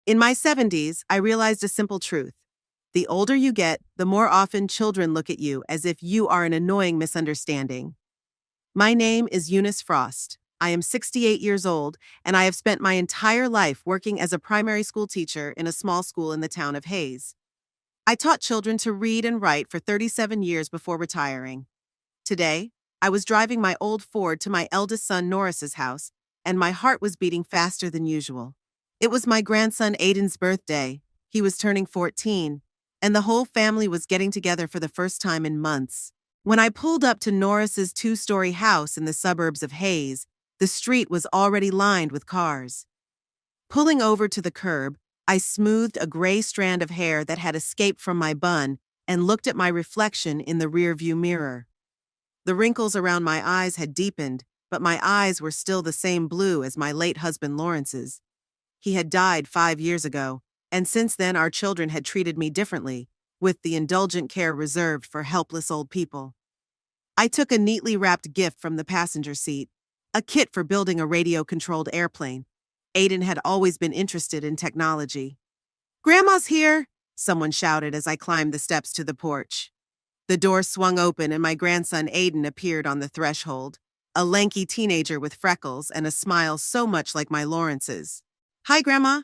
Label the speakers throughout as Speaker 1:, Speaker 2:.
Speaker 1: In my 70s, I realized a simple truth. The older you get, the more often children look at you as if you are an annoying misunderstanding. My name is Eunice Frost. I am 68 years old, and I have spent my entire life working as a primary school teacher in a small school in the town of Hayes. I taught children to read and write for 37 years before retiring. Today, I was driving my old Ford to my eldest son Norris's house, and my heart was beating faster than usual. It was my grandson Aiden's birthday. He was turning 14, and the whole family was getting together for the first time in months. When I pulled up to Norris's two-story house in the suburbs of Hayes, the street was already lined with cars. Pulling over to the curb, I smoothed a gray strand of hair that had escaped from my bun and looked at my reflection in the rearview mirror. The wrinkles around my eyes had deepened, but my eyes were still the same blue as my late husband Lawrence's. He had died 5 years ago, and since then our children had treated me differently, with the indulgent care reserved for helpless old people. I took a neatly wrapped gift from the passenger seat, a kit for building a radio-controlled airplane. Aiden had always been interested in technology. "Grandma's here!" someone shouted as I climbed the steps to the porch. The door swung open and my grandson Aiden appeared on the threshold, a lanky teenager with freckles and a smile so much like my Lawrence's. "Hi, Grandma."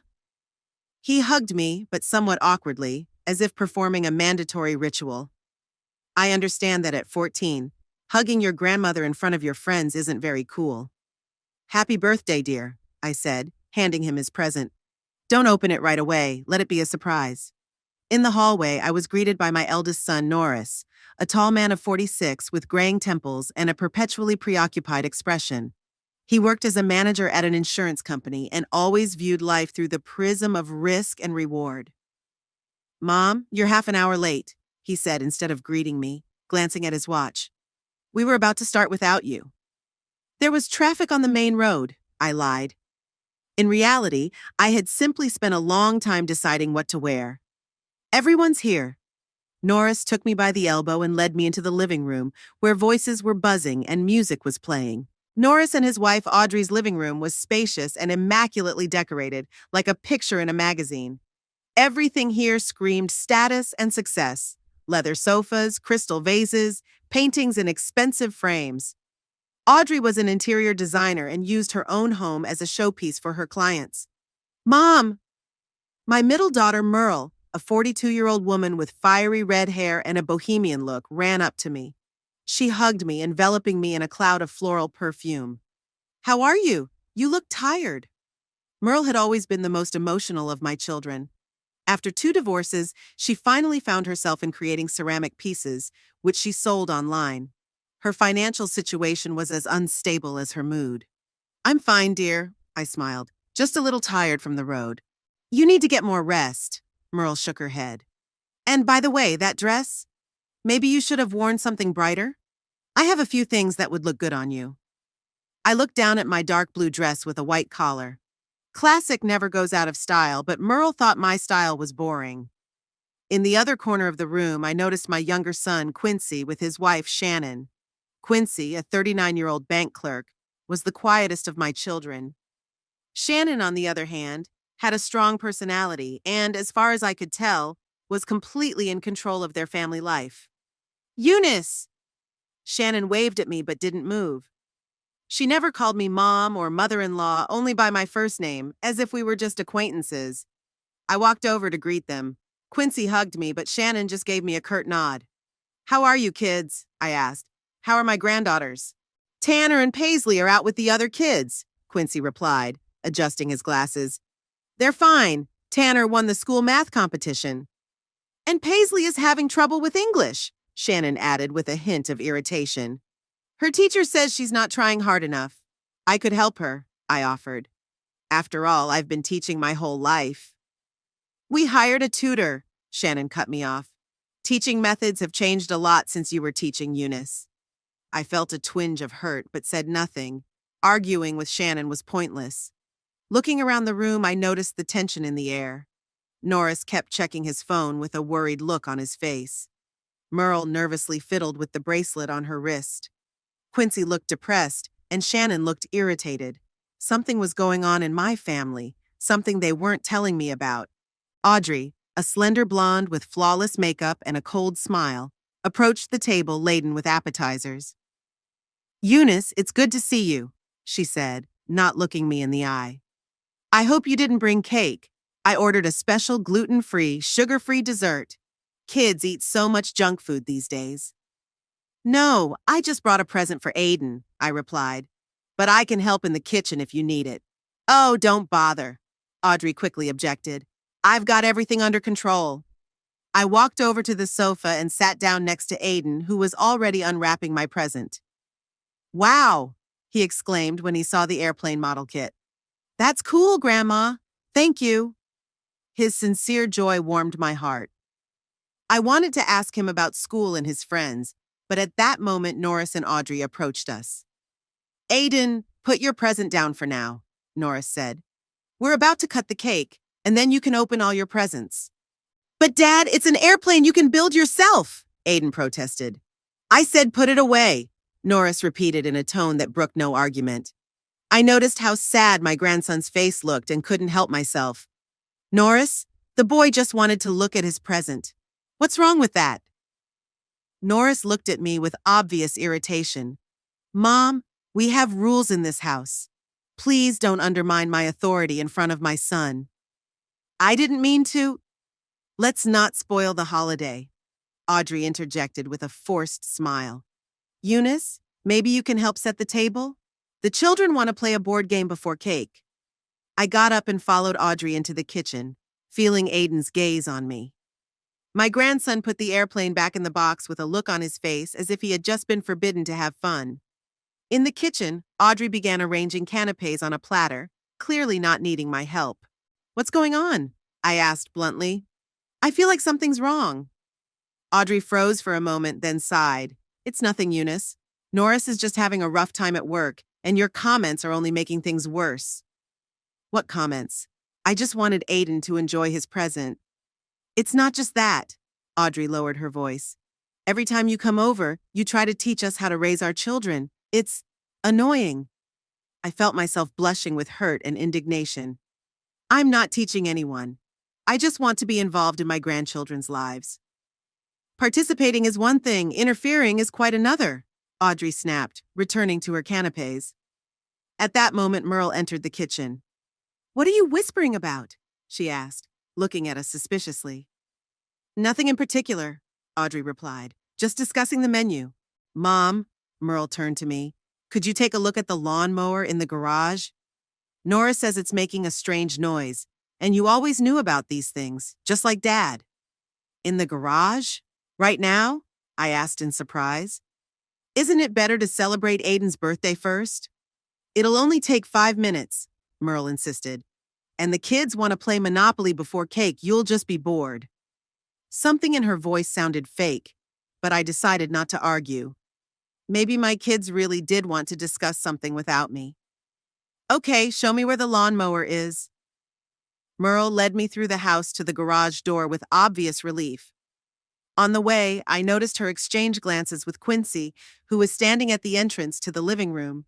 Speaker 1: He hugged me, but somewhat awkwardly, as if performing a mandatory ritual. I understand that at 14, hugging your grandmother in front of your friends isn't very cool. "Happy birthday, dear," I said, handing him his present. "Don't open it right away, let it be a surprise." In the hallway, I was greeted by my eldest son, Norris, a tall man of 46 with graying temples and a perpetually preoccupied expression. He worked as a manager at an insurance company and always viewed life through the prism of risk and reward. "Mom, you're half an hour late," he said instead of greeting me, glancing at his watch. "We were about to start without you." "There was traffic on the main road," I lied. In reality, I had simply spent a long time deciding what to wear. "Everyone's here." Norris took me by the elbow and led me into the living room, where voices were buzzing and music was playing. Norris and his wife Audrey's living room was spacious and immaculately decorated, like a picture in a magazine. Everything here screamed status and success: leather sofas, crystal vases, paintings in expensive frames. Audrey was an interior designer and used her own home as a showpiece for her clients. "Mom!" My middle daughter Merle, a 42-year-old woman with fiery red hair and a bohemian look, ran up to me. She hugged me, enveloping me in a cloud of floral perfume. "How are you? You look tired." Merle had always been the most emotional of my children. After 2 divorces, she finally found herself in creating ceramic pieces, which she sold online. Her financial situation was as unstable as her mood. "I'm fine, dear," I smiled. "Just a little tired from the road." "You need to get more rest." Merle shook her head. "And by the way, that dress? Maybe you should have worn something brighter? I have a few things that would look good on you." I looked down at my dark blue dress with a white collar. Classic never goes out of style, but Merle thought my style was boring. In the other corner of the room, I noticed my younger son, Quincy, with his wife, Shannon. Quincy, a 39-year-old bank clerk, was the quietest of my children. Shannon, on the other hand, had a strong personality and, as far as I could tell, was completely in control of their family life. "Eunice!" Shannon waved at me but didn't move. She never called me mom or mother-in-law, only by my first name, as if we were just acquaintances. I walked over to greet them. Quincy hugged me, but Shannon just gave me a curt nod. "How are you, kids?" I asked. "How are my granddaughters?" "Tanner and Paisley are out with the other kids," Quincy replied, adjusting his glasses. "They're fine. Tanner won the school math competition." "And Paisley is having trouble with English," Shannon added with a hint of irritation. "Her teacher says she's not trying hard enough." "I could help her," I offered. "After all, I've been teaching my whole life." "We hired a tutor," Shannon cut me off. "Teaching methods have changed a lot since you were teaching, Eunice." I felt a twinge of hurt but said nothing. Arguing with Shannon was pointless. Looking around the room, I noticed the tension in the air. Norris kept checking his phone with a worried look on his face. Merle nervously fiddled with the bracelet on her wrist. Quincy looked depressed, and Shannon looked irritated. Something was going on in my family, something they weren't telling me about. Audrey, a slender blonde with flawless makeup and a cold smile, approached the table laden with appetizers. Eunice, it's good to see you, she said, not looking me in the eye. I hope you didn't bring cake. I ordered a special gluten-free, sugar-free dessert. Kids eat so much junk food these days. No, I just brought a present for Aiden, I replied. But I can help in the kitchen if you need it. Oh, don't bother, Audrey quickly objected. I've got everything under control. I walked over to the sofa and sat down next to Aiden, who was already unwrapping my present. Wow, he exclaimed when he saw the airplane model kit. That's cool, Grandma. Thank you. His sincere joy warmed my heart. I wanted to ask him about school and his friends, but at that moment Norris and Audrey approached us. Aiden, put your present down for now, Norris said. We're about to cut the cake, and then you can open all your presents. But Dad, it's an airplane you can build yourself, Aiden protested. I said put it away, Norris repeated in a tone that brooked no argument. I noticed how sad my grandson's face looked and couldn't help myself. Norris, the boy just wanted to look at his present. What's wrong with that? Norris looked at me with obvious irritation. Mom, we have rules in this house. Please don't undermine my authority in front of my son. I didn't mean to. Let's not spoil the holiday, Audrey interjected with a forced smile. Eunice, maybe you can help set the table? The children want to play a board game before cake. I got up and followed Audrey into the kitchen, feeling Aiden's gaze on me. My grandson put the airplane back in the box with a look on his face as if he had just been forbidden to have fun. In the kitchen, Audrey began arranging canapes on a platter, clearly not needing my help. What's going on? I asked bluntly. I feel like something's wrong. Audrey froze for a moment, then sighed. It's nothing, Eunice. Norris is just having a rough time at work, and your comments are only making things worse. What comments? I just wanted Aiden to enjoy his present. It's not just that, Audrey lowered her voice. Every time you come over, you try to teach us how to raise our children. It's annoying. I felt myself blushing with hurt and indignation. I'm not teaching anyone. I just want to be involved in my grandchildren's lives. Participating is one thing, interfering is quite another, Audrey snapped, returning to her canapes. At that moment, Merle entered the kitchen. What are you whispering about? She asked, looking at us suspiciously. Nothing in particular, Audrey replied, just discussing the menu. Mom, Merle turned to me, could you take a look at the lawnmower in the garage? Norris says it's making a strange noise, and you always knew about these things, just like Dad. In the garage? Right now? I asked in surprise. Isn't it better to celebrate Aiden's birthday first? It'll only take 5 minutes, Merle insisted. And the kids want to play Monopoly before cake, you'll just be bored. Something in her voice sounded fake, but I decided not to argue. Maybe my kids really did want to discuss something without me. Okay, show me where the lawnmower is. Merle led me through the house to the garage door with obvious relief. On the way, I noticed her exchange glances with Quincy, who was standing at the entrance to the living room.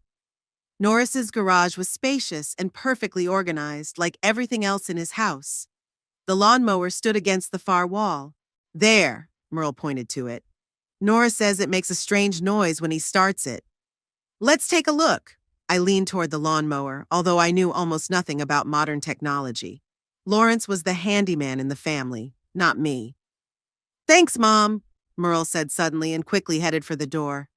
Speaker 1: Norris's garage was spacious and perfectly organized, like everything else in his house. The lawnmower stood against the far wall. There, Merle pointed to it. Norris says it makes a strange noise when he starts it. Let's take a look. I leaned toward the lawnmower, although I knew almost nothing about modern technology. Lawrence was the handyman in the family, not me. Thanks, Mom, Merle said suddenly and quickly headed for the door.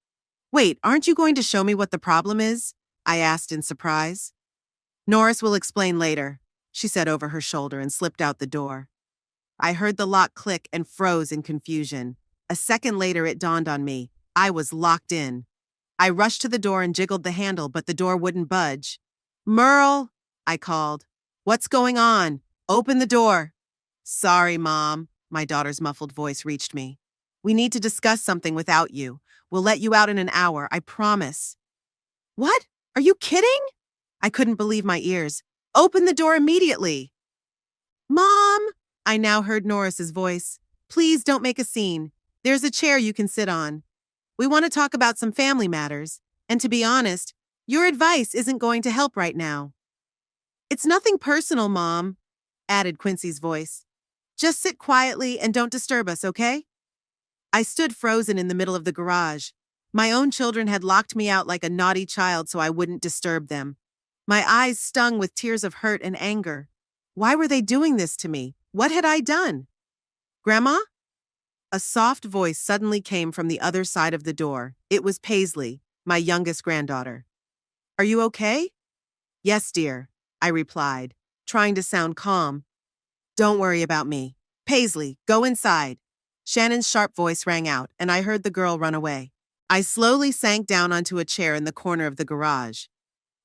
Speaker 1: Wait, aren't you going to show me what the problem is? I asked in surprise. Norris will explain later, she said over her shoulder and slipped out the door. I heard the lock click and froze in confusion. A second later, it dawned on me. I was locked in. I rushed to the door and jiggled the handle, but the door wouldn't budge. Merle, I called. What's going on? Open the door. Sorry, Mom. My daughter's muffled voice reached me. We need to discuss something without you. We'll let you out in an hour, I promise. What? Are you kidding? I couldn't believe my ears. Open the door immediately. Mom! I now heard Norris's voice. Please don't make a scene. There's a chair you can sit on. We want to talk about some family matters. And to be honest, your advice isn't going to help right now. It's nothing personal, Mom, added Quincy's voice. Just sit quietly and don't disturb us, okay? I stood frozen in the middle of the garage. My own children had locked me out like a naughty child so I wouldn't disturb them. My eyes stung with tears of hurt and anger. Why were they doing this to me? What had I done? Grandma? A soft voice suddenly came from the other side of the door. It was Paisley, my youngest granddaughter. Are you okay? Yes, dear, I replied, trying to sound calm. Don't worry about me. Paisley, go inside. Shannon's sharp voice rang out, and I heard the girl run away. I slowly sank down onto a chair in the corner of the garage.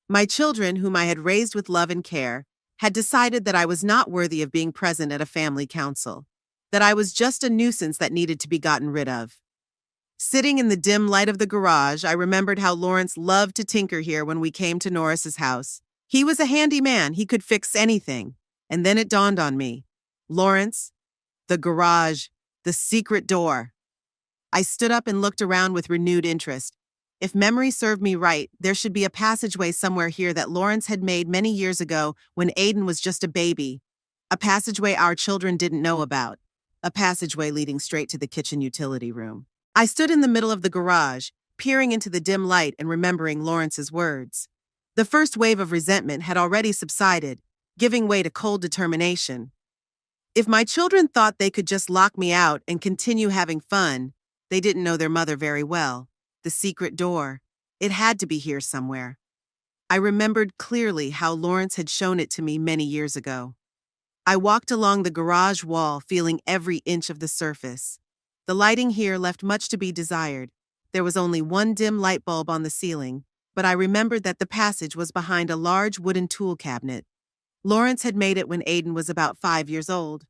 Speaker 1: My children, whom I had raised with love and care, had decided that I was not worthy of being present at a family council, that I was just a nuisance that needed to be gotten rid of. Sitting in the dim light of the garage, I remembered how Lawrence loved to tinker here when we came to Norris's house. He was a handy man, he could fix anything. And then it dawned on me. Lawrence, the garage, the secret door. I stood up and looked around with renewed interest. If memory served me right, there should be a passageway somewhere here that Lawrence had made many years ago when Aiden was just a baby. A passageway our children didn't know about. A passageway leading straight to the kitchen utility room. I stood in the middle of the garage, peering into the dim light and remembering Lawrence's words. The first wave of resentment had already subsided, giving way to cold determination. If my children thought they could just lock me out and continue having fun, they didn't know their mother very well. The secret door. It had to be here somewhere. I remembered clearly how Lawrence had shown it to me many years ago. I walked along the garage wall, feeling every inch of the surface. The lighting here left much to be desired. There was only one dim light bulb on the ceiling, but I remembered that the passage was behind a large wooden tool cabinet. Lawrence had made it when Aiden was about 5 years old.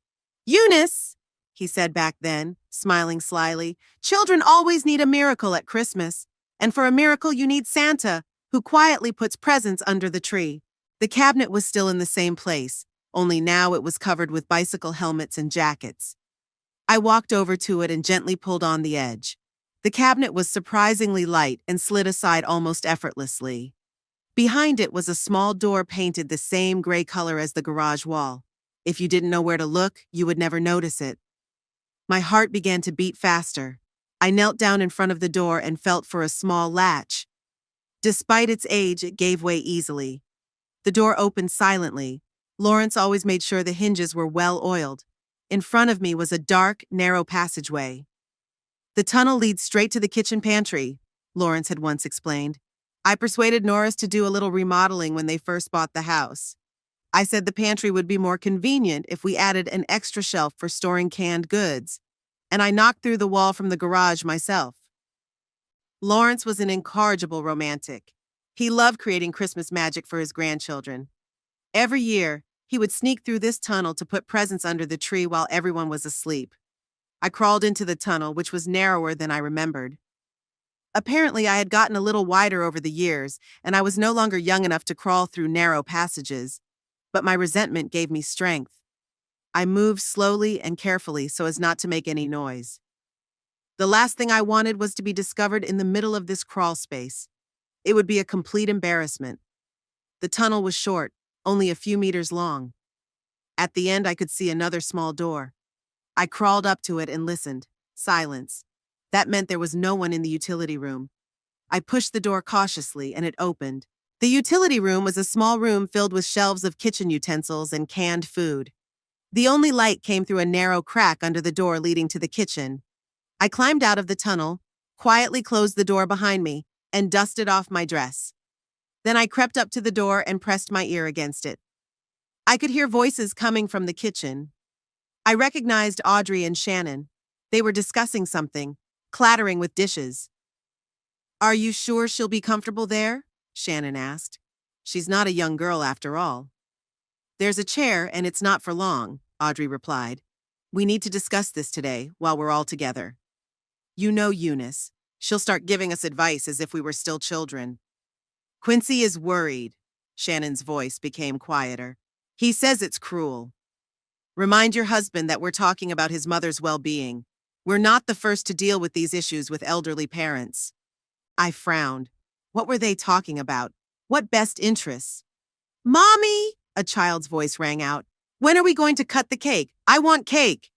Speaker 1: Eunice, he said back then, smiling slyly, children always need a miracle at Christmas. And for a miracle, you need Santa, who quietly puts presents under the tree. The cabinet was still in the same place, only now it was covered with bicycle helmets and jackets. I walked over to it and gently pulled on the edge. The cabinet was surprisingly light and slid aside almost effortlessly. Behind it was a small door painted the same gray color as the garage wall. If you didn't know where to look, you would never notice it. My heart began to beat faster. I knelt down in front of the door and felt for a small latch. Despite its age, it gave way easily. The door opened silently. Lawrence always made sure the hinges were well oiled. In front of me was a dark, narrow passageway. The tunnel leads straight to the kitchen pantry, Lawrence had once explained. I persuaded Norris to do a little remodeling when they first bought the house. I said the pantry would be more convenient if we added an extra shelf for storing canned goods, and I knocked through the wall from the garage myself. Lawrence was an incorrigible romantic. He loved creating Christmas magic for his grandchildren. Every year, he would sneak through this tunnel to put presents under the tree while everyone was asleep. I crawled into the tunnel, which was narrower than I remembered. Apparently, I had gotten a little wider over the years, and I was no longer young enough to crawl through narrow passages. But my resentment gave me strength. I moved slowly and carefully so as not to make any noise. The last thing I wanted was to be discovered in the middle of this crawl space. It would be a complete embarrassment. The tunnel was short, only a few meters long. At the end, I could see another small door. I crawled up to it and listened. Silence. That meant there was no one in the utility room. I pushed the door cautiously, and it opened. The utility room was a small room filled with shelves of kitchen utensils and canned food. The only light came through a narrow crack under the door leading to the kitchen. I climbed out of the tunnel, quietly closed the door behind me, and dusted off my dress. Then I crept up to the door and pressed my ear against it. I could hear voices coming from the kitchen. I recognized Audrey and Shannon. They were discussing something, clattering with dishes. "Are you sure she'll be comfortable there?" Shannon asked. "She's not a young girl after all." "There's a chair, and it's not for long," Audrey replied. "We need to discuss this today, while we're all together. You know Eunice. She'll start giving us advice as if we were still children." "Quincy is worried." Shannon's voice became quieter. "He says it's cruel. Remind your husband that we're talking about his mother's well-being. We're not the first to deal with these issues with elderly parents." I frowned. What were they talking about? What best interests? "Mommy!" A child's voice rang out. When are we going to cut the cake? I want cake.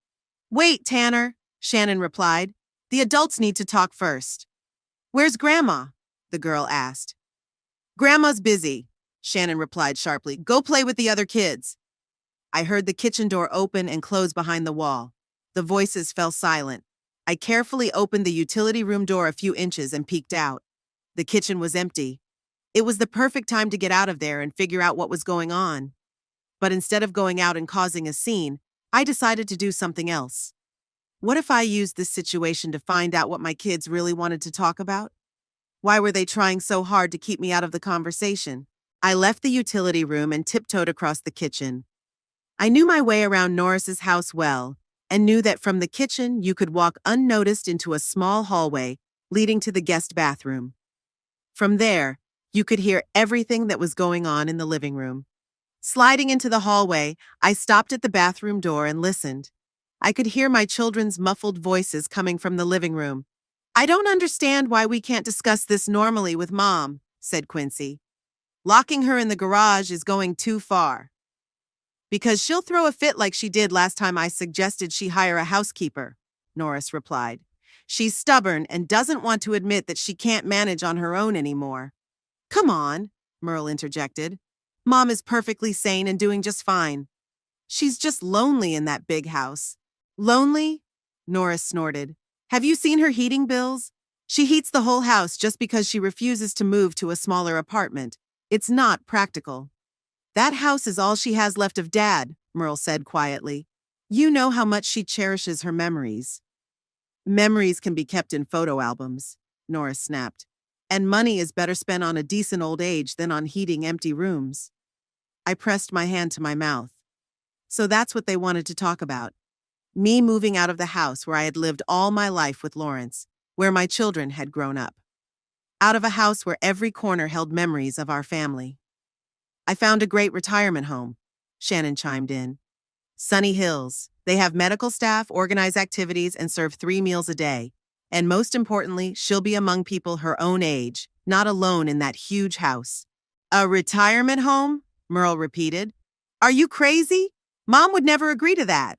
Speaker 1: Wait, Tanner, Shannon replied. The adults need to talk first. Where's Grandma? The girl asked. Grandma's busy, Shannon replied sharply. Go play with the other kids. I heard the kitchen door open and close behind the wall. The voices fell silent. I carefully opened the utility room door a few inches and peeked out. The kitchen was empty. It was the perfect time to get out of there and figure out what was going on. But instead of going out and causing a scene, I decided to do something else. What if I used this situation to find out what my kids really wanted to talk about? Why were they trying so hard to keep me out of the conversation? I left the utility room and tiptoed across the kitchen. I knew my way around Norris's house well, and knew that from the kitchen you could walk unnoticed into a small hallway leading to the guest bathroom. From there, you could hear everything that was going on in the living room. Sliding into the hallway, I stopped at the bathroom door and listened. I could hear my children's muffled voices coming from the living room. I don't understand why we can't discuss this normally with Mom, said Quincy. Locking her in the garage is going too far. Because she'll throw a fit like she did last time I suggested she hire a housekeeper, Norris replied. She's stubborn and doesn't want to admit that she can't manage on her own anymore. Come on, Merle interjected. Mom is perfectly sane and doing just fine. She's just lonely in that big house. Lonely? Norris snorted. Have you seen her heating bills? She heats the whole house just because she refuses to move to a smaller apartment. It's not practical. That house is all she has left of Dad, Merle said quietly. You know how much she cherishes her memories. Memories can be kept in photo albums, Norris snapped. And money is better spent on a decent old age than on heating empty rooms. I pressed my hand to my mouth. So that's what they wanted to talk about. Me moving out of the house where I had lived all my life with Lawrence, where my children had grown up. Out of a house where every corner held memories of our family. I found a great retirement home, Shannon chimed in. Sunny Hills. They have medical staff, organize activities, and serve 3 meals a day. And most importantly, she'll be among people her own age, not alone in that huge house. A retirement home? Merle repeated. Are you crazy? Mom would never agree to that.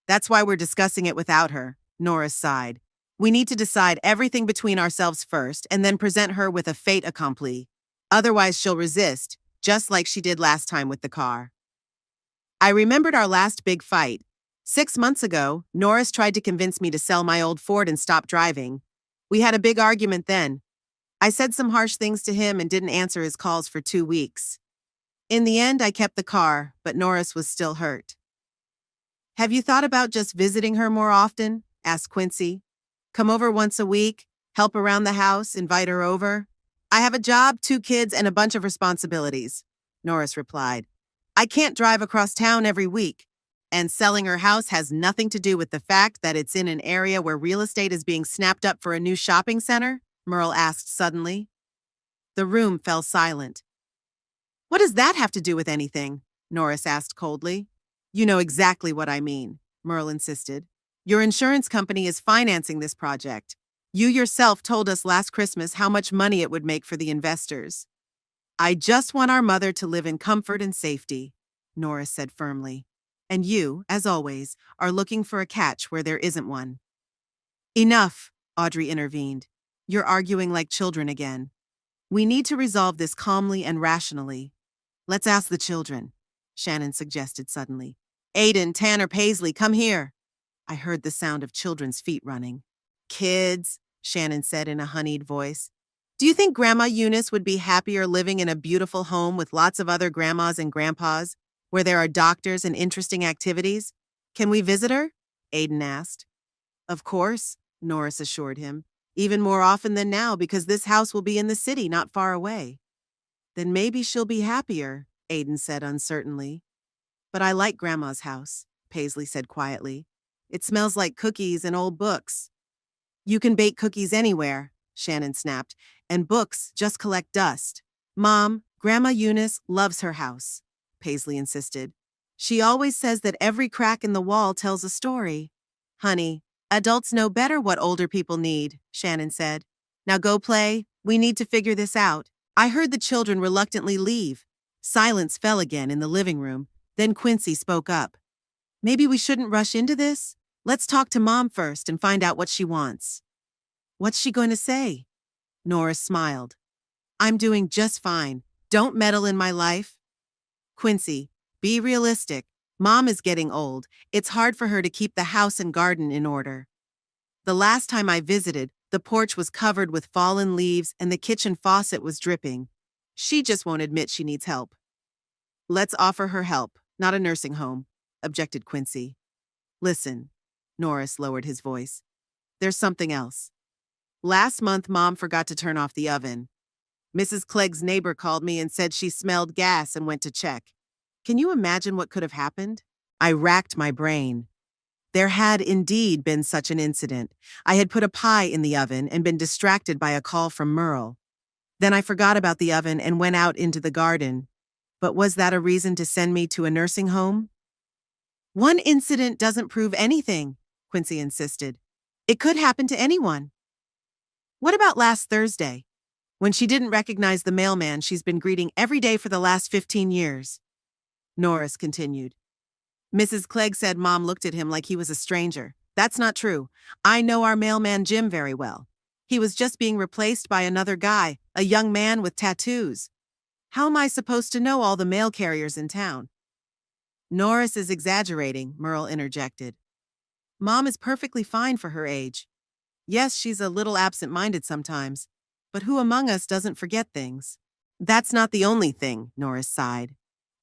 Speaker 1: That's why we're discussing it without her, Norris sighed. We need to decide everything between ourselves first and then present her with a fait accompli. Otherwise, she'll resist, just like she did last time with the car. I remembered our last big fight. 6 months ago, Norris tried to convince me to sell my old Ford and stop driving. We had a big argument then. I said some harsh things to him and didn't answer his calls for 2 weeks. In the end, I kept the car, but Norris was still hurt. Have you thought about just visiting her more often? Asked Quincy. Come over once a week, help around the house, invite her over. I have a job, 2 kids, and a bunch of responsibilities, Norris replied. I can't drive across town every week. And selling her house has nothing to do with the fact that it's in an area where real estate is being snapped up for a new shopping center? Merle asked suddenly. The room fell silent. What does that have to do with anything? Norris asked coldly. You know exactly what I mean, Merle insisted. Your insurance company is financing this project. You yourself told us last Christmas how much money it would make for the investors. I just want our mother to live in comfort and safety, Norris said firmly. And you, as always, are looking for a catch where there isn't one. Enough, Audrey intervened. You're arguing like children again. We need to resolve this calmly and rationally. Let's ask the children, Shannon suggested suddenly. Aiden, Tanner, Paisley, come here. I heard the sound of children's feet running. Kids, Shannon said in a honeyed voice. Do you think Grandma Eunice would be happier living in a beautiful home with lots of other grandmas and grandpas, where there are doctors and interesting activities? Can we visit her? Aiden asked. Of course, Norris assured him. Even more often than now because this house will be in the city not far away. Then maybe she'll be happier, Aiden said uncertainly. But I like Grandma's house, Paisley said quietly. It smells like cookies and old books. You can bake cookies anywhere, Shannon snapped, and books just collect dust. Mom, Grandma Eunice loves her house, Paisley insisted. She always says that every crack in the wall tells a story. Honey, adults know better what older people need, Shannon said. Now go play. We need to figure this out. I heard the children reluctantly leave. Silence fell again in the living room, then Quincy spoke up. Maybe we shouldn't rush into this? Let's talk to Mom first and find out what she wants. What's she going to say? Norris smiled. I'm doing just fine. Don't meddle in my life. Quincy, be realistic. Mom is getting old. It's hard for her to keep the house and garden in order. The last time I visited, the porch was covered with fallen leaves and the kitchen faucet was dripping. She just won't admit she needs help. Let's offer her help, not a nursing home, objected Quincy. Listen, Norris lowered his voice. There's something else. Last month, Mom forgot to turn off the oven. Mrs. Clegg's neighbor called me and said she smelled gas and went to check. Can you imagine what could have happened? I racked my brain. There had indeed been such an incident. I had put a pie in the oven and been distracted by a call from Merle. Then I forgot about the oven and went out into the garden. But was that a reason to send me to a nursing home? One incident doesn't prove anything, Quincy insisted. It could happen to anyone. What about last Thursday, when she didn't recognize the mailman she's been greeting every day for the last 15 years? Norris continued. Mrs. Clegg said Mom looked at him like he was a stranger. That's not true. I know our mailman Jim very well. He was just being replaced by another guy, a young man with tattoos. How am I supposed to know all the mail carriers in town? Norris is exaggerating, Merle interjected. Mom is perfectly fine for her age. Yes, she's a little absent-minded sometimes, but who among us doesn't forget things? That's not the only thing, Norris sighed.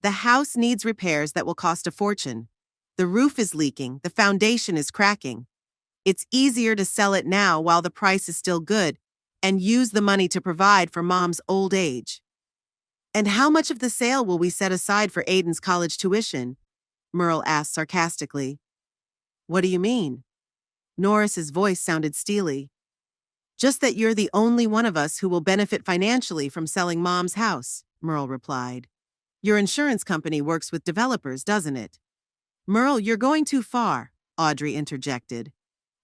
Speaker 1: The house needs repairs that will cost a fortune. The roof is leaking, the foundation is cracking. It's easier to sell it now while the price is still good and use the money to provide for Mom's old age. And how much of the sale will we set aside for Aiden's college tuition? Merle asked sarcastically. What do you mean? Norris's voice sounded steely. Just that you're the only one of us who will benefit financially from selling Mom's house, Merle replied. Your insurance company works with developers, doesn't it? Merle, you're going too far, Audrey interjected.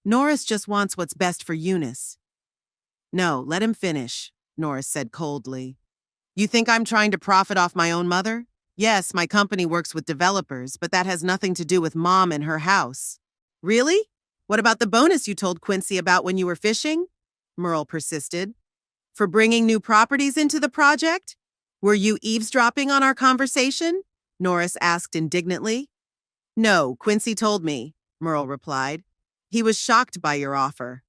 Speaker 1: Norris just wants what's best for Eunice. No, let him finish, Norris said coldly. You think I'm trying to profit off my own mother? Yes, my company works with developers, but that has nothing to do with Mom and her house. Really? What about the bonus you told Quincy about when you were fishing? Merle persisted. For bringing new properties into the project? Were you eavesdropping on our conversation? Norris asked indignantly. No, Quincy told me, Merle replied. He was shocked by your offer.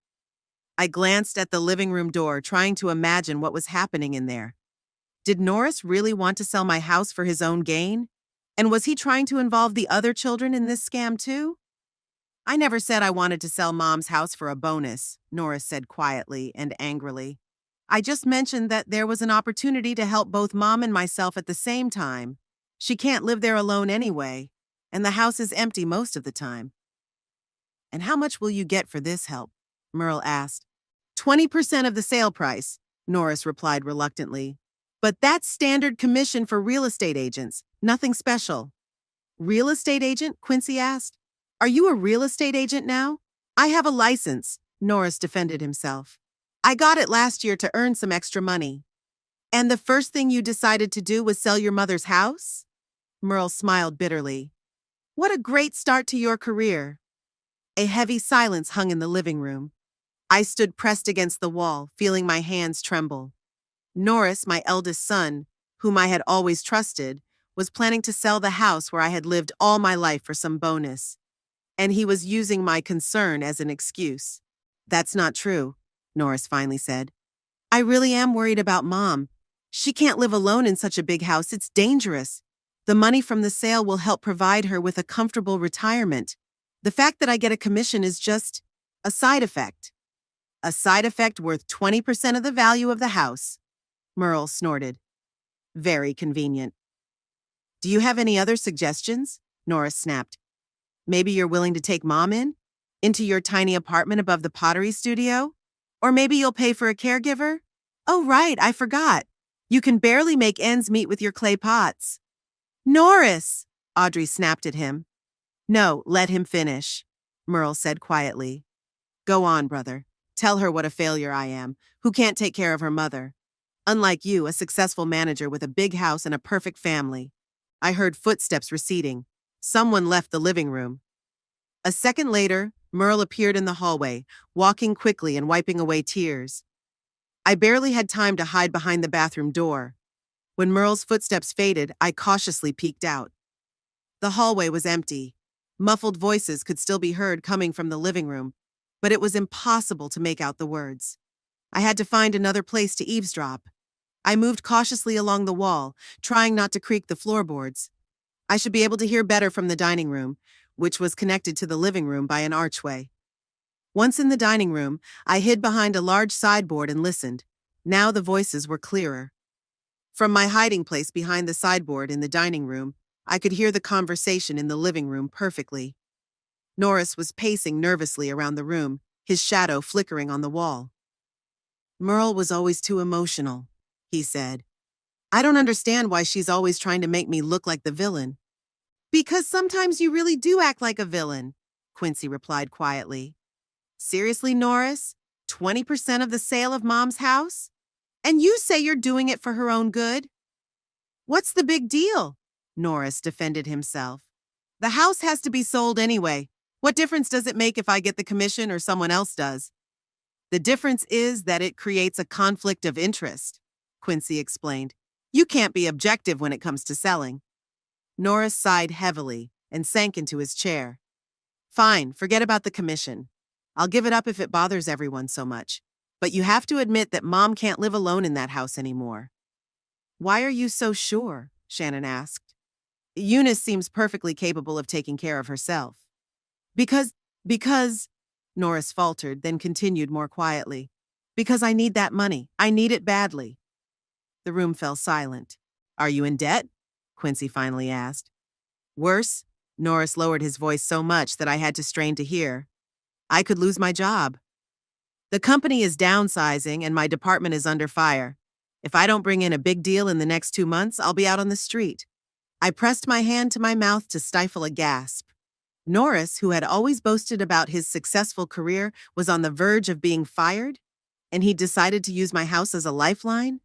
Speaker 1: I glanced at the living room door, trying to imagine what was happening in there. Did Norris really want to sell my house for his own gain? And was he trying to involve the other children in this scam too? I never said I wanted to sell Mom's house for a bonus, Norris said quietly and angrily. I just mentioned that there was an opportunity to help both Mom and myself at the same time. She can't live there alone anyway, and the house is empty most of the time. And how much will you get for this help? Merle asked. 20% of the sale price, Norris replied reluctantly. But that's standard commission for real estate agents, nothing special. Real estate agent? Quincy asked. Are you a real estate agent now? I have a license, Norris defended himself. I got it last year to earn some extra money. And the first thing you decided to do was sell your mother's house? Merle smiled bitterly. What a great start to your career. A heavy silence hung in the living room. I stood pressed against the wall, feeling my hands tremble. Norris, my eldest son, whom I had always trusted, was planning to sell the house where I had lived all my life for some bonus. And he was using my concern as an excuse. That's not true, Norris finally said. I really am worried about Mom. She can't live alone in such a big house. It's dangerous. The money from the sale will help provide her with a comfortable retirement. The fact that I get a commission is just a side effect. A side effect worth 20% of the value of the house, Merle snorted. Very convenient. Do you have any other suggestions? Norris snapped. Maybe you're willing to take Mom into your tiny apartment above the pottery studio? Or maybe you'll pay for a caregiver? Oh, right, I forgot. You can barely make ends meet with your clay pots. Norris! Audrey snapped at him. No, let him finish, Merle said quietly. Go on, brother. Tell her what a failure I am, who can't take care of her mother. Unlike you, a successful manager with a big house and a perfect family. I heard footsteps receding. Someone left the living room. A second later, Merle appeared in the hallway, walking quickly and wiping away tears. I barely had time to hide behind the bathroom door. When Merle's footsteps faded, I cautiously peeked out. The hallway was empty. Muffled voices could still be heard coming from the living room, but it was impossible to make out the words. I had to find another place to eavesdrop. I moved cautiously along the wall, trying not to creak the floorboards. I should be able to hear better from the dining room, which was connected to the living room by an archway. Once in the dining room, I hid behind a large sideboard and listened. Now the voices were clearer. From my hiding place behind the sideboard in the dining room, I could hear the conversation in the living room perfectly. Norris was pacing nervously around the room, his shadow flickering on the wall. "Merle was always too emotional," he said. "I don't understand why she's always trying to make me look like the villain." "Because sometimes you really do act like a villain," Quincy replied quietly. "Seriously, Norris? 20% of the sale of Mom's house? And you say you're doing it for her own good?" "What's the big deal?" Norris defended himself. "The house has to be sold anyway. What difference does it make if I get the commission or someone else does?" "The difference is that it creates a conflict of interest," Quincy explained. "You can't be objective when it comes to selling." Norris sighed heavily and sank into his chair. "Fine, forget about the commission. I'll give it up if it bothers everyone so much. But you have to admit that Mom can't live alone in that house anymore." "Why are you so sure?" Shannon asked. "Eunice seems perfectly capable of taking care of herself." Because, Norris faltered, then continued more quietly. "Because I need that money. I need it badly." The room fell silent. "Are you in debt?" Quincy finally asked. "Worse," Norris lowered his voice so much that I had to strain to hear. "I could lose my job. The company is downsizing and my department is under fire. If I don't bring in a big deal in the next 2 months, I'll be out on the street." I pressed my hand to my mouth to stifle a gasp. Norris, who had always boasted about his successful career, was on the verge of being fired? And he decided to use my house as a lifeline?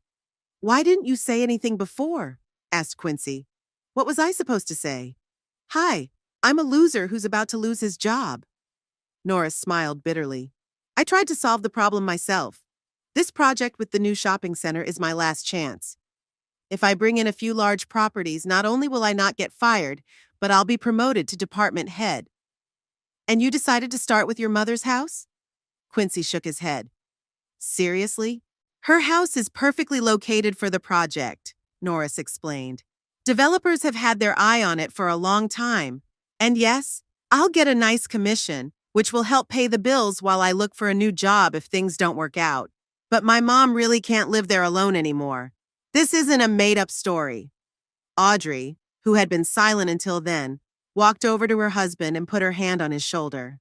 Speaker 1: "Why didn't you say anything before?" asked Quincy. "What was I supposed to say?" "Hi, I'm a loser who's about to lose his job." Norris smiled bitterly. "I tried to solve the problem myself. This project with the new shopping center is my last chance. If I bring in a few large properties, not only will I not get fired, but I'll be promoted to department head." "And you decided to start with your mother's house?" Quincy shook his head. "Seriously? Her house is perfectly located for the project," Norris explained. "Developers have had their eye on it for a long time. And yes, I'll get a nice commission, which will help pay the bills while I look for a new job if things don't work out. But my mom really can't live there alone anymore. This isn't a made-up story." Audrey, who had been silent until then, walked over to her husband and put her hand on his shoulder.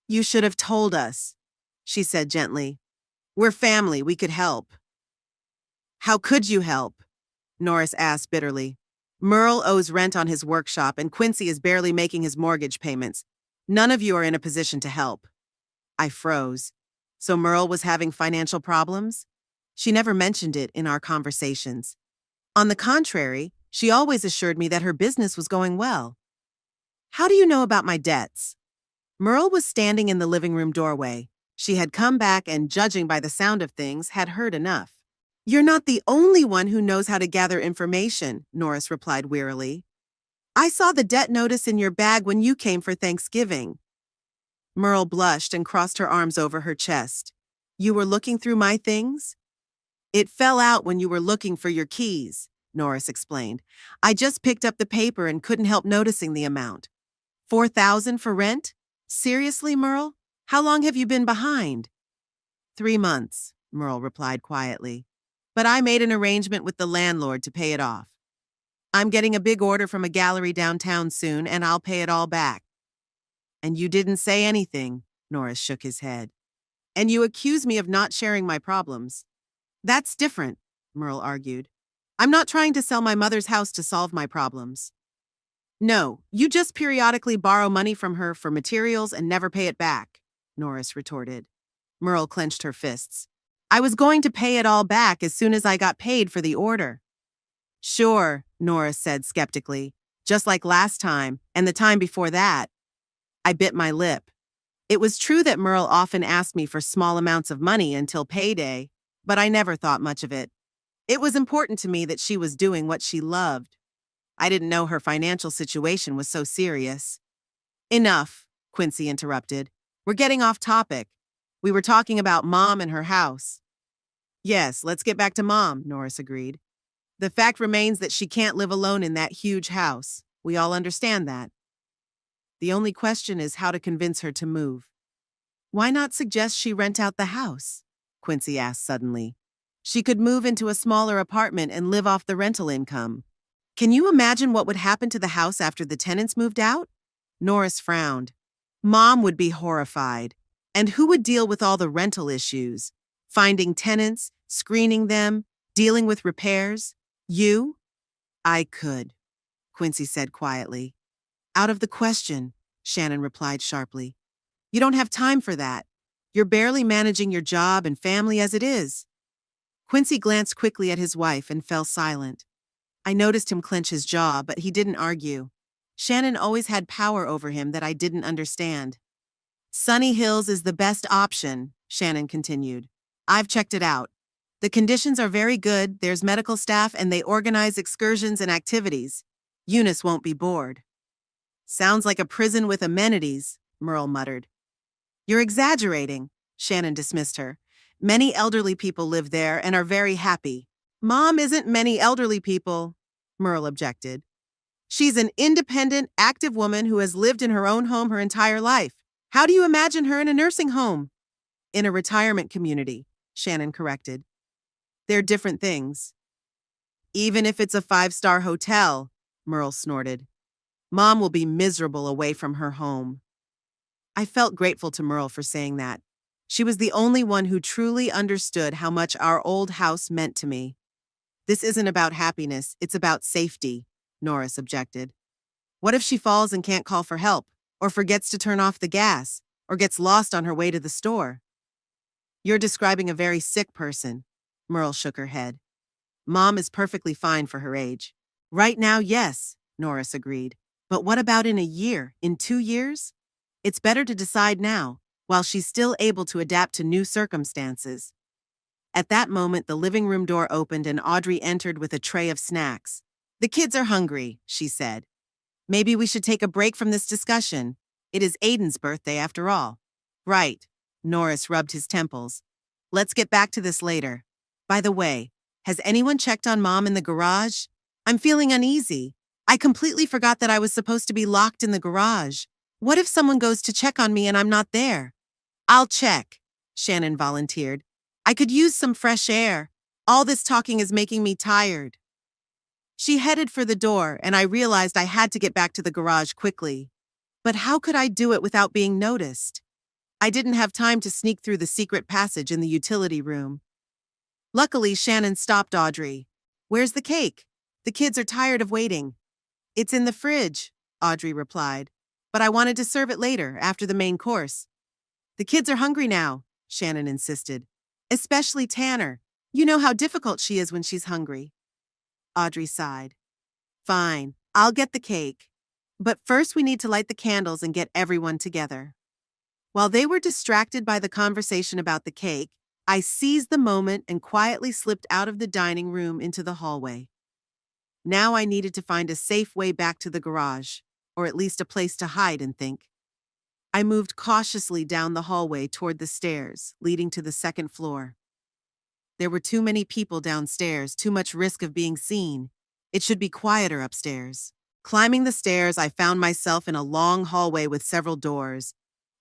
Speaker 1: "You should have told us," she said gently. "We're family, we could help." "How could you help?" Norris asked bitterly. "Merle owes rent on his workshop and Quincy is barely making his mortgage payments. None of you are in a position to help." I froze. So Merle was having financial problems? She never mentioned it in our conversations. On the contrary, she always assured me that her business was going well. "How do you know about my debts?" Merle was standing in the living room doorway. She had come back and, judging by the sound of things, had heard enough. "You're not the only one who knows how to gather information," Norris replied wearily. "I saw the debt notice in your bag when you came for Thanksgiving." Merle blushed and crossed her arms over her chest. "You were looking through my things?" "It fell out when you were looking for your keys," Norris explained. "I just picked up the paper and couldn't help noticing the amount." $4,000 for rent? Seriously, Merle? How long have you been behind?" 3 months, Merle replied quietly. "But I made an arrangement with the landlord to pay it off. I'm getting a big order from a gallery downtown soon, and I'll pay it all back." "And you didn't say anything," Norris shook his head. "And you accuse me of not sharing my problems." "That's different," Merle argued. "I'm not trying to sell my mother's house to solve my problems." "No, you just periodically borrow money from her for materials and never pay it back," Norris retorted. Merle clenched her fists. I was going to pay it all back as soon as I got paid for the order. Sure, Norris said skeptically. Just like last time, and the time before that. I bit my lip. It was true that Merle often asked me for small amounts of money until payday, but I never thought much of it. It was important to me that she was doing what she loved. I didn't know her financial situation was so serious. Enough, Quincy interrupted. We're getting off topic. We were talking about Mom and her house. Yes, let's get back to Mom, Norris agreed. The fact remains that she can't live alone in that huge house. We all understand that. The only question is how to convince her to move. Why not suggest she rent out the house? Quincy asked suddenly. She could move into a smaller apartment and live off the rental income. Can you imagine what would happen to the house after the tenants moved out? Norris frowned. Mom would be horrified. And who would deal with all the rental issues? Finding tenants, screening them, dealing with repairs? You? I could, Quincy said quietly. Out of the question, Shannon replied sharply. You don't have time for that. You're barely managing your job and family as it is. Quincy glanced quickly at his wife and fell silent. I noticed him clench his jaw, but he didn't argue. Shannon always had power over him that I didn't understand. Sunny Hills is the best option, Shannon continued. I've checked it out. The conditions are very good, there's medical staff, and they organize excursions and activities. Eunice won't be bored. Sounds like a prison with amenities, Merle muttered. You're exaggerating, Shannon dismissed her. Many elderly people live there and are very happy. Mom isn't many elderly people, Merle objected. She's an independent, active woman who has lived in her own home her entire life. How do you imagine her in a nursing home? In a retirement community, Shannon corrected. They're different things. Even if it's a 5-star hotel, Merle snorted. Mom will be miserable away from her home. I felt grateful to Merle for saying that. She was the only one who truly understood how much our old house meant to me. This isn't about happiness, it's about safety, Norris objected. What if she falls and can't call for help, or forgets to turn off the gas, or gets lost on her way to the store? You're describing a very sick person, Merle shook her head. Mom is perfectly fine for her age. Right now, yes, Norris agreed. But what about in a year, in 2 years? It's better to decide now, while she's still able to adapt to new circumstances. At that moment, the living room door opened and Audrey entered with a tray of snacks. The kids are hungry, she said. Maybe we should take a break from this discussion. It is Aiden's birthday after all. Right, Norris rubbed his temples. Let's get back to this later. By the way, has anyone checked on Mom in the garage? I'm feeling uneasy. I completely forgot that I was supposed to be locked in the garage. What if someone goes to check on me and I'm not there? I'll check, Shannon volunteered. I could use some fresh air. All this talking is making me tired. She headed for the door, and I realized I had to get back to the garage quickly. But how could I do it without being noticed? I didn't have time to sneak through the secret passage in the utility room. Luckily, Shannon stopped Audrey. Where's the cake? The kids are tired of waiting. It's in the fridge, Audrey replied. But I wanted to serve it later, after the main course. The kids are hungry now, Shannon insisted. Especially Tanner. You know how difficult she is when she's hungry. Audrey sighed. Fine, I'll get the cake. But first we need to light the candles and get everyone together. While they were distracted by the conversation about the cake, I seized the moment and quietly slipped out of the dining room into the hallway. Now I needed to find a safe way back to the garage, or at least a place to hide and think. I moved cautiously down the hallway toward the stairs, leading to the second floor. There were too many people downstairs, too much risk of being seen. It should be quieter upstairs. Climbing the stairs, I found myself in a long hallway with several doors.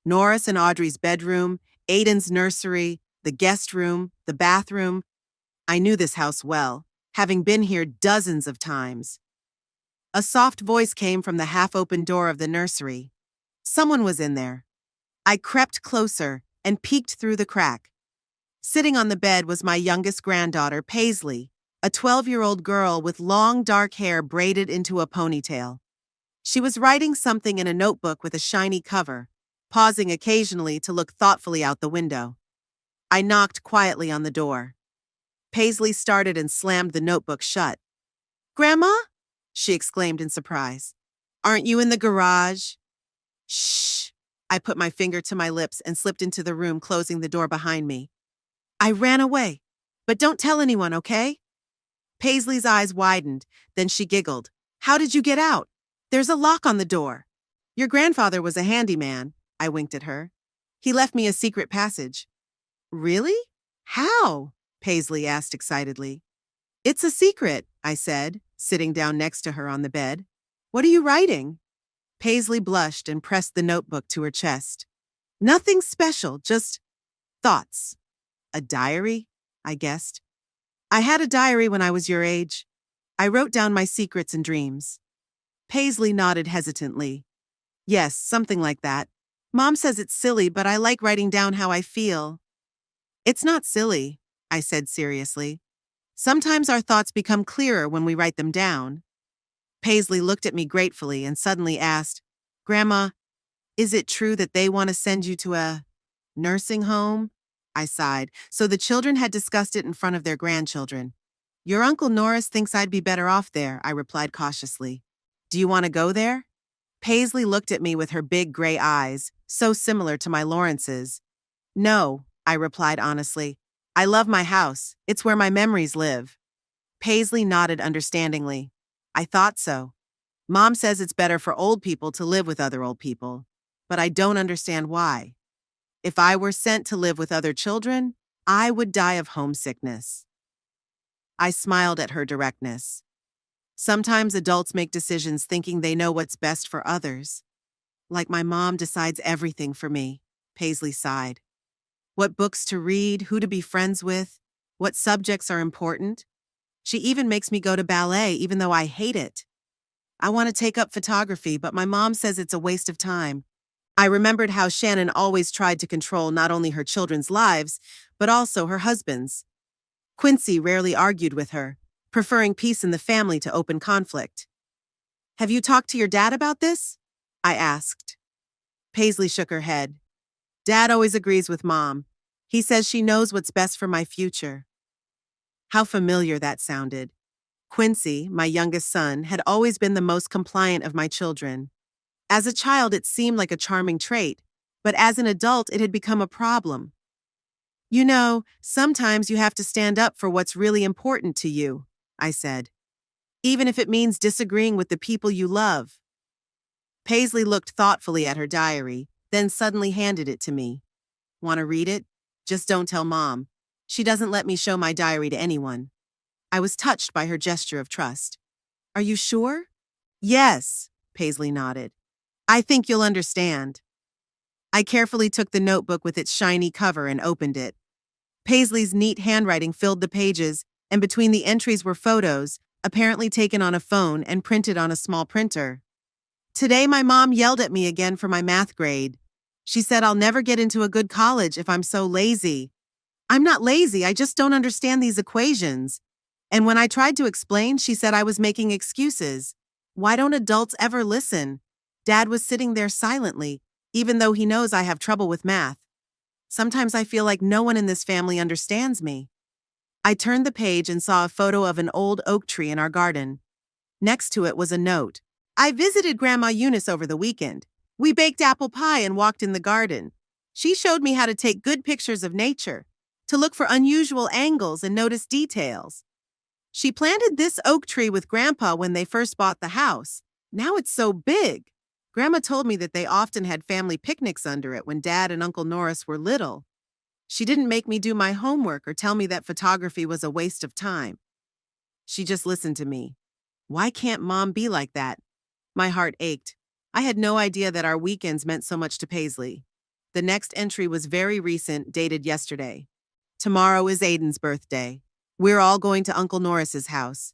Speaker 1: Norris and Audrey's bedroom, Aiden's nursery, the guest room, the bathroom. I knew this house well, having been here dozens of times. A soft voice came from the half-open door of the nursery. Someone was in there. I crept closer and peeked through the crack. Sitting on the bed was my youngest granddaughter, Paisley, a 12-year-old girl with long dark hair braided into a ponytail. She was writing something in a notebook with a shiny cover, pausing occasionally to look thoughtfully out the window. I knocked quietly on the door. Paisley started and slammed the notebook shut. Grandma? She exclaimed in surprise. Aren't you in the garage? Shh. I put my finger to my lips and slipped into the room, closing the door behind me. I ran away. But don't tell anyone, okay? Paisley's eyes widened, then she giggled. How did you get out? There's a lock on the door. Your grandfather was a handyman, I winked at her. He left me a secret passage. Really? How? Paisley asked excitedly. It's a secret, I said, sitting down next to her on the bed. What are you writing? Paisley blushed and pressed the notebook to her chest. Nothing special, just thoughts. A diary? I guessed. I had a diary when I was your age. I wrote down my secrets and dreams. Paisley nodded hesitantly. Yes, something like that. Mom says it's silly, but I like writing down how I feel. It's not silly, I said seriously. Sometimes our thoughts become clearer when we write them down. Paisley looked at me gratefully and suddenly asked, Grandma, is it true that they want to send you to a nursing home? I sighed, so the children had discussed it in front of their grandchildren. Your Uncle Norris thinks I'd be better off there, I replied cautiously. Do you want to go there? Paisley looked at me with her big gray eyes, so similar to my Lawrence's. No, I replied honestly. I love my house. It's where my memories live. Paisley nodded understandingly. I thought so. Mom says it's better for old people to live with other old people, but I don't understand why. If I were sent to live with other children, I would die of homesickness. I smiled at her directness. Sometimes adults make decisions thinking they know what's best for others. Like my mom decides everything for me, Paisley sighed. What books to read, who to be friends with, what subjects are important. She even makes me go to ballet even though I hate it. I want to take up photography, but my mom says it's a waste of time. I remembered how Shannon always tried to control not only her children's lives, but also her husband's. Quincy rarely argued with her, preferring peace in the family to open conflict. Have you talked to your dad about this? I asked. Paisley shook her head. Dad always agrees with Mom. He says she knows what's best for my future. How familiar that sounded. Quincy, my youngest son, had always been the most compliant of my children. As a child, it seemed like a charming trait, but as an adult, it had become a problem. You know, sometimes you have to stand up for what's really important to you, I said, even if it means disagreeing with the people you love. Paisley looked thoughtfully at her diary, then suddenly handed it to me. Want to read it? Just don't tell Mom. She doesn't let me show my diary to anyone. I was touched by her gesture of trust. Are you sure? Yes, Paisley nodded. I think you'll understand. I carefully took the notebook with its shiny cover and opened it. Paisley's neat handwriting filled the pages, and between the entries were photos, apparently taken on a phone and printed on a small printer. Today my mom yelled at me again for my math grade. She said I'll never get into a good college if I'm so lazy. I'm not lazy, I just don't understand these equations. And when I tried to explain, she said I was making excuses. Why don't adults ever listen? Dad was sitting there silently, even though he knows I have trouble with math. Sometimes I feel like no one in this family understands me. I turned the page and saw a photo of an old oak tree in our garden. Next to it was a note. I visited Grandma Eunice over the weekend. We baked apple pie and walked in the garden. She showed me how to take good pictures of nature, to look for unusual angles and notice details. She planted this oak tree with Grandpa when they first bought the house. Now it's so big. Grandma told me that they often had family picnics under it when Dad and Uncle Norris were little. She didn't make me do my homework or tell me that photography was a waste of time. She just listened to me. Why can't Mom be like that? My heart ached. I had no idea that our weekends meant so much to Paisley. The next entry was very recent, dated yesterday. Tomorrow is Aiden's birthday. We're all going to Uncle Norris's house.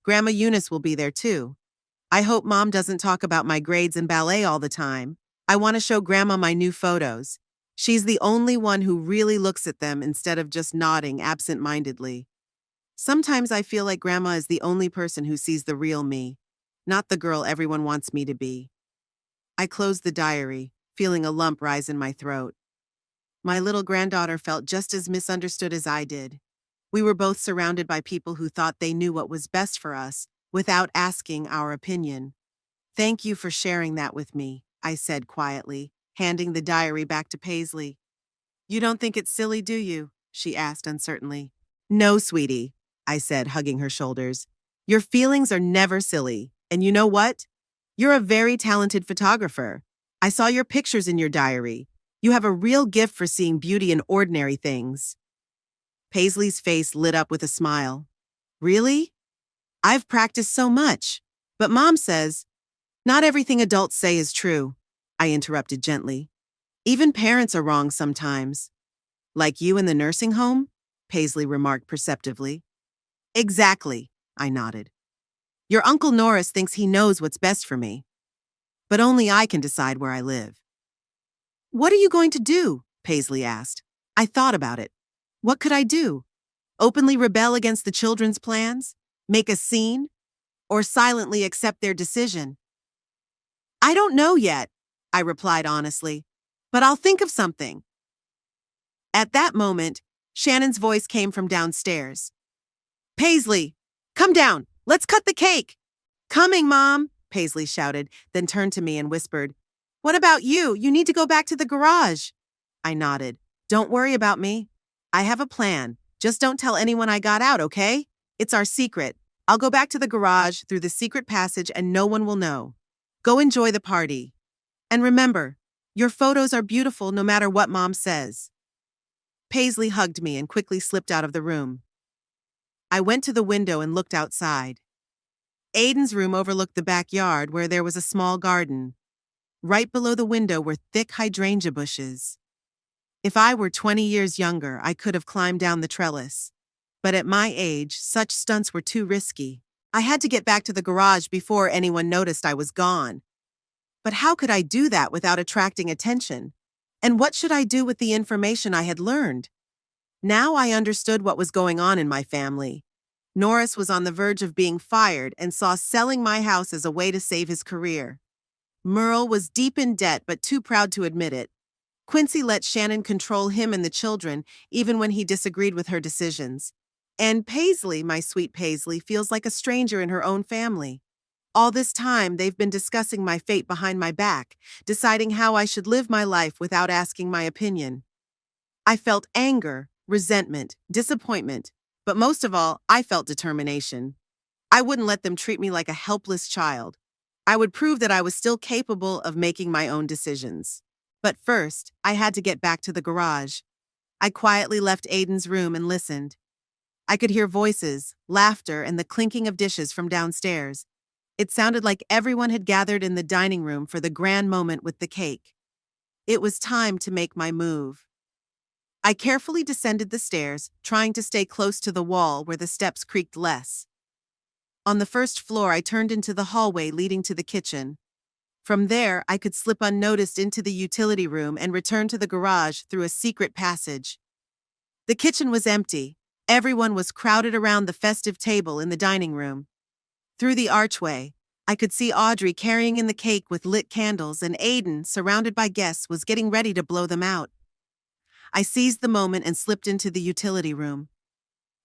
Speaker 1: Grandma Eunice will be there too. I hope Mom doesn't talk about my grades in ballet all the time. I want to show Grandma my new photos. She's the only one who really looks at them instead of just nodding absent-mindedly. Sometimes I feel like Grandma is the only person who sees the real me, not the girl everyone wants me to be. I closed the diary, feeling a lump rise in my throat. My little granddaughter felt just as misunderstood as I did. We were both surrounded by people who thought they knew what was best for us without asking our opinion. Thank you for sharing that with me, I said quietly, handing the diary back to Paisley. You don't think it's silly, do you? She asked uncertainly. No, sweetie, I said, hugging her shoulders. Your feelings are never silly. And you know what? You're a very talented photographer. I saw your pictures in your diary. You have a real gift for seeing beauty in ordinary things. Paisley's face lit up with a smile. Really? I've practiced so much. But Mom says, not everything adults say is true, I interrupted gently. Even parents are wrong sometimes. Like you in the nursing home? Paisley remarked perceptively. Exactly, I nodded. Your Uncle Norris thinks he knows what's best for me. But only I can decide where I live. What are you going to do? Paisley asked. I thought about it. What could I do? Openly rebel against the children's plans? Make a scene? Or silently accept their decision? I don't know yet, I replied honestly, but I'll think of something. At that moment, Shannon's voice came from downstairs. Paisley, come down. Let's cut the cake. Coming, Mom, Paisley shouted, then turned to me and whispered, What about you? You need to go back to the garage. I nodded. Don't worry about me. I have a plan. Just don't tell anyone I got out, okay? It's our secret. I'll go back to the garage through the secret passage and no one will know. Go enjoy the party. And remember, your photos are beautiful no matter what Mom says. Paisley hugged me and quickly slipped out of the room. I went to the window and looked outside. Aiden's room overlooked the backyard where there was a small garden. Right below the window were thick hydrangea bushes. If I were 20 years younger, I could have climbed down the trellis. But at my age, such stunts were too risky. I had to get back to the garage before anyone noticed I was gone. But how could I do that without attracting attention? And what should I do with the information I had learned? Now I understood what was going on in my family. Norris was on the verge of being fired and saw selling my house as a way to save his career. Merle was deep in debt but too proud to admit it. Quincy let Shannon control him and the children, even when he disagreed with her decisions. And Paisley, my sweet Paisley, feels like a stranger in her own family. All this time, they've been discussing my fate behind my back, deciding how I should live my life without asking my opinion. I felt anger, resentment, disappointment, but most of all, I felt determination. I wouldn't let them treat me like a helpless child. I would prove that I was still capable of making my own decisions. But first, I had to get back to the garage. I quietly left Aiden's room and listened. I could hear voices, laughter, and the clinking of dishes from downstairs. It sounded like everyone had gathered in the dining room for the grand moment with the cake. It was time to make my move. I carefully descended the stairs, trying to stay close to the wall where the steps creaked less. On the first floor, I turned into the hallway leading to the kitchen. From there, I could slip unnoticed into the utility room and return to the garage through a secret passage. The kitchen was empty. Everyone was crowded around the festive table in the dining room. Through the archway, I could see Audrey carrying in the cake with lit candles, and Aiden, surrounded by guests, was getting ready to blow them out. I seized the moment and slipped into the utility room.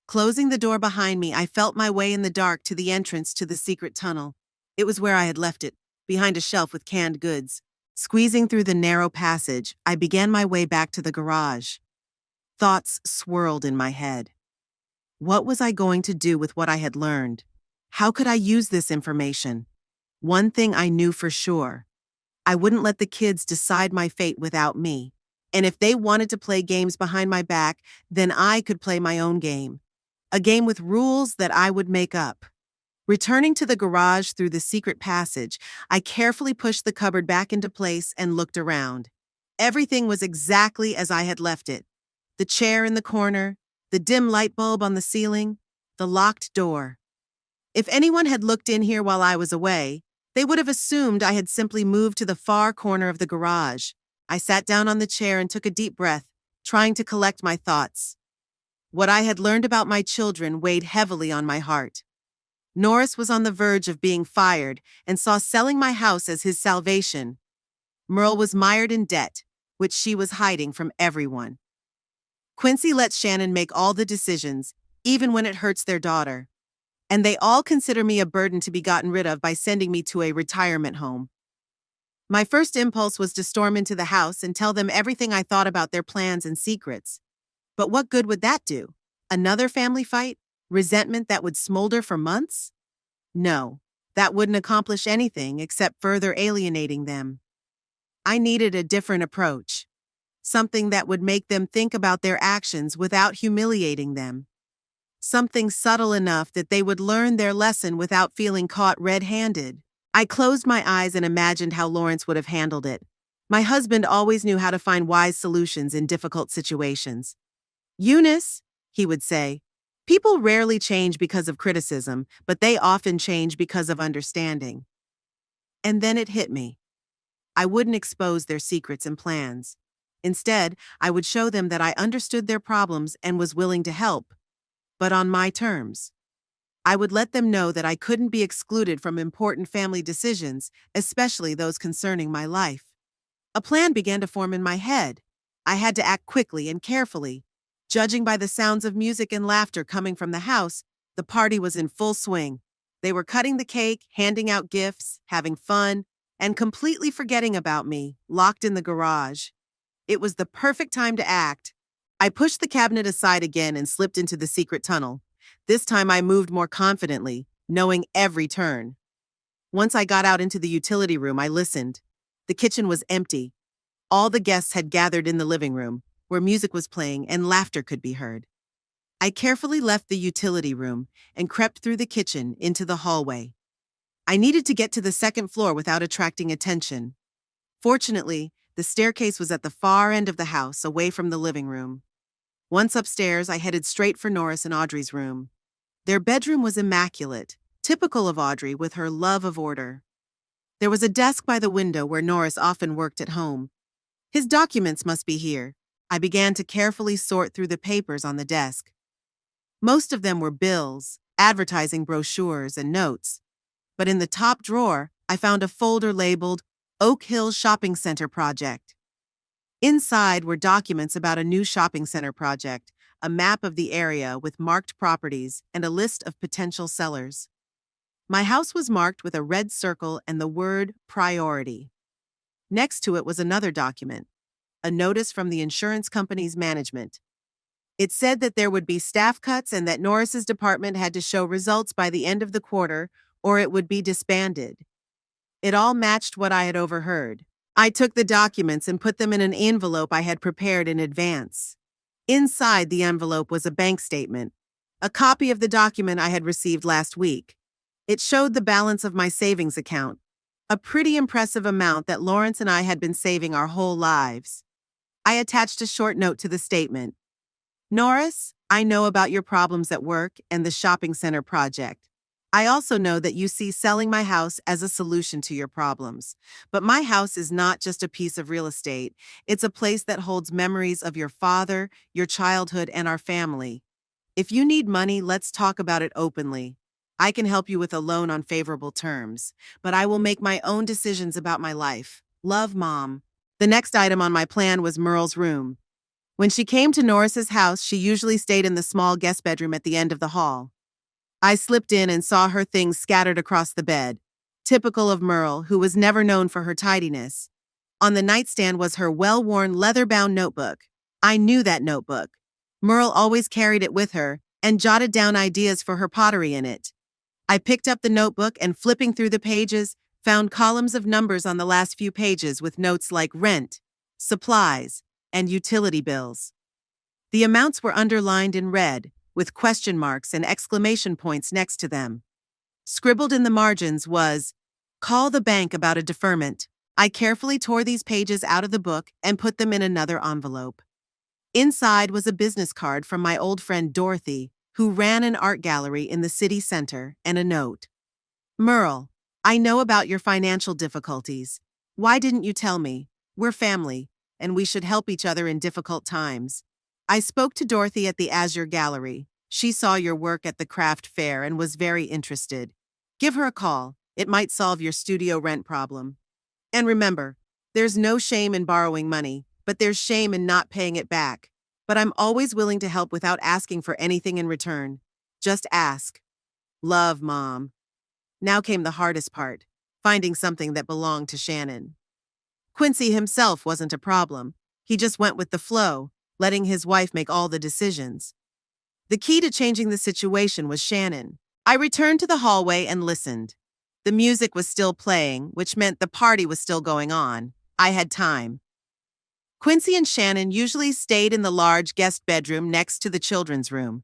Speaker 1: Closing the door behind me, I felt my way in the dark to the entrance to the secret tunnel. It was where I had left it, behind a shelf with canned goods. Squeezing through the narrow passage, I began my way back to the garage. Thoughts swirled in my head. What was I going to do with what I had learned? How could I use this information? One thing I knew for sure. I wouldn't let the kids decide my fate without me. And if they wanted to play games behind my back, then I could play my own game. A game with rules that I would make up. Returning to the garage through the secret passage, I carefully pushed the cupboard back into place and looked around. Everything was exactly as I had left it. The chair in the corner, the dim light bulb on the ceiling, the locked door. If anyone had looked in here while I was away, they would have assumed I had simply moved to the far corner of the garage. I sat down on the chair and took a deep breath, trying to collect my thoughts. What I had learned about my children weighed heavily on my heart. Norris was on the verge of being fired and saw selling my house as his salvation. Merle was mired in debt, which she was hiding from everyone. Quincy lets Shannon make all the decisions, even when it hurts their daughter. And they all consider me a burden to be gotten rid of by sending me to a retirement home. My first impulse was to storm into the house and tell them everything I thought about their plans and secrets. But what good would that do? Another family fight? Resentment that would smolder for months? No, that wouldn't accomplish anything except further alienating them. I needed a different approach. Something that would make them think about their actions without humiliating them. Something subtle enough that they would learn their lesson without feeling caught red-handed. I closed my eyes and imagined how Lawrence would have handled it. My husband always knew how to find wise solutions in difficult situations. "Eunice," he would say, "people rarely change because of criticism, but they often change because of understanding." And then it hit me. I wouldn't expose their secrets and plans. Instead, I would show them that I understood their problems and was willing to help, but on my terms. I would let them know that I couldn't be excluded from important family decisions, especially those concerning my life. A plan began to form in my head. I had to act quickly and carefully. Judging by the sounds of music and laughter coming from the house, the party was in full swing. They were cutting the cake, handing out gifts, having fun, and completely forgetting about me, locked in the garage. It was the perfect time to act. I pushed the cabinet aside again and slipped into the secret tunnel. This time I moved more confidently, knowing every turn. Once I got out into the utility room, I listened. The kitchen was empty. All the guests had gathered in the living room, where music was playing and laughter could be heard. I carefully left the utility room and crept through the kitchen into the hallway. I needed to get to the second floor without attracting attention. Fortunately, the staircase was at the far end of the house, away from the living room. Once upstairs, I headed straight for Norris and Audrey's room. Their bedroom was immaculate, typical of Audrey with her love of order. There was a desk by the window where Norris often worked at home. His documents must be here. I began to carefully sort through the papers on the desk. Most of them were bills, advertising brochures, and notes. But in the top drawer, I found a folder labeled Oak Hill Shopping Center Project. Inside were documents about a new shopping center project, a map of the area with marked properties, and a list of potential sellers. My house was marked with a red circle and the word priority. Next to it was another document, a notice from the insurance company's management. It said that there would be staff cuts and that Norris's department had to show results by the end of the quarter or it would be disbanded. It all matched what I had overheard. I took the documents and put them in an envelope I had prepared in advance. Inside the envelope was a bank statement, a copy of the document I had received last week. It showed the balance of my savings account, a pretty impressive amount that Lawrence and I had been saving our whole lives. I attached a short note to the statement. "Norris, I know about your problems at work and the shopping center project. I also know that you see selling my house as a solution to your problems. But my house is not just a piece of real estate. It's a place that holds memories of your father, your childhood, and our family. If you need money, let's talk about it openly. I can help you with a loan on favorable terms, but I will make my own decisions about my life. Love, Mom." The next item on my plan was Merle's room. When she came to Norris's house, she usually stayed in the small guest bedroom at the end of the hall. I slipped in and saw her things scattered across the bed, typical of Merle, who was never known for her tidiness. On the nightstand was her well-worn leather-bound notebook. I knew that notebook. Merle always carried it with her and jotted down ideas for her pottery in it. I picked up the notebook and, flipping through the pages, found columns of numbers on the last few pages with notes like rent, supplies, and utility bills. The amounts were underlined in red, with question marks and exclamation points next to them. Scribbled in the margins was, "Call the bank about a deferment." I carefully tore these pages out of the book and put them in another envelope. Inside was a business card from my old friend Dorothy, who ran an art gallery in the city center, and a note. "Merle, I know about your financial difficulties. Why didn't you tell me? We're family, and we should help each other in difficult times. I spoke to Dorothy at the Azure Gallery. She saw your work at the craft fair and was very interested. Give her a call. It might solve your studio rent problem. And remember, there's no shame in borrowing money. but there's shame in not paying it back. But I'm always willing to help without asking for anything in return. Just ask. Love, Mom. Now came the hardest part, finding something that belonged to Shannon. Quincy himself wasn't a problem. He just went with the flow, letting his wife make all the decisions. The key to changing the situation was Shannon. I returned to the hallway and listened. The music was still playing, which meant the party was still going on. I had time. Quincy and Shannon usually stayed in the large guest bedroom next to the children's room.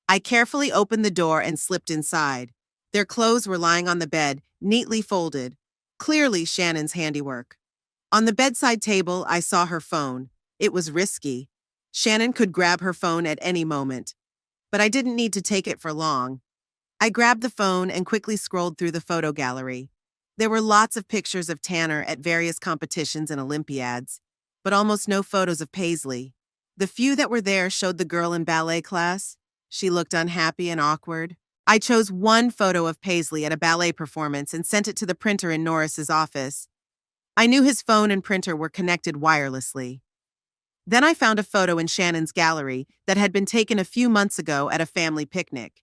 Speaker 1: I carefully opened the door and slipped inside. Their clothes were lying on the bed, neatly folded. Clearly Shannon's handiwork. On the bedside table, I saw her phone. It was risky. Shannon could grab her phone at any moment. But I didn't need to take it for long. I grabbed the phone and quickly scrolled through the photo gallery. There were lots of pictures of Tanner at various competitions and Olympiads, but almost no photos of Paisley. The few that were there showed the girl in ballet class. She looked unhappy and awkward. I chose one photo of Paisley at a ballet performance and sent it to the printer in Norris's office. I knew his phone and printer were connected wirelessly. Then I found a photo in Shannon's gallery that had been taken a few months ago at a family picnic.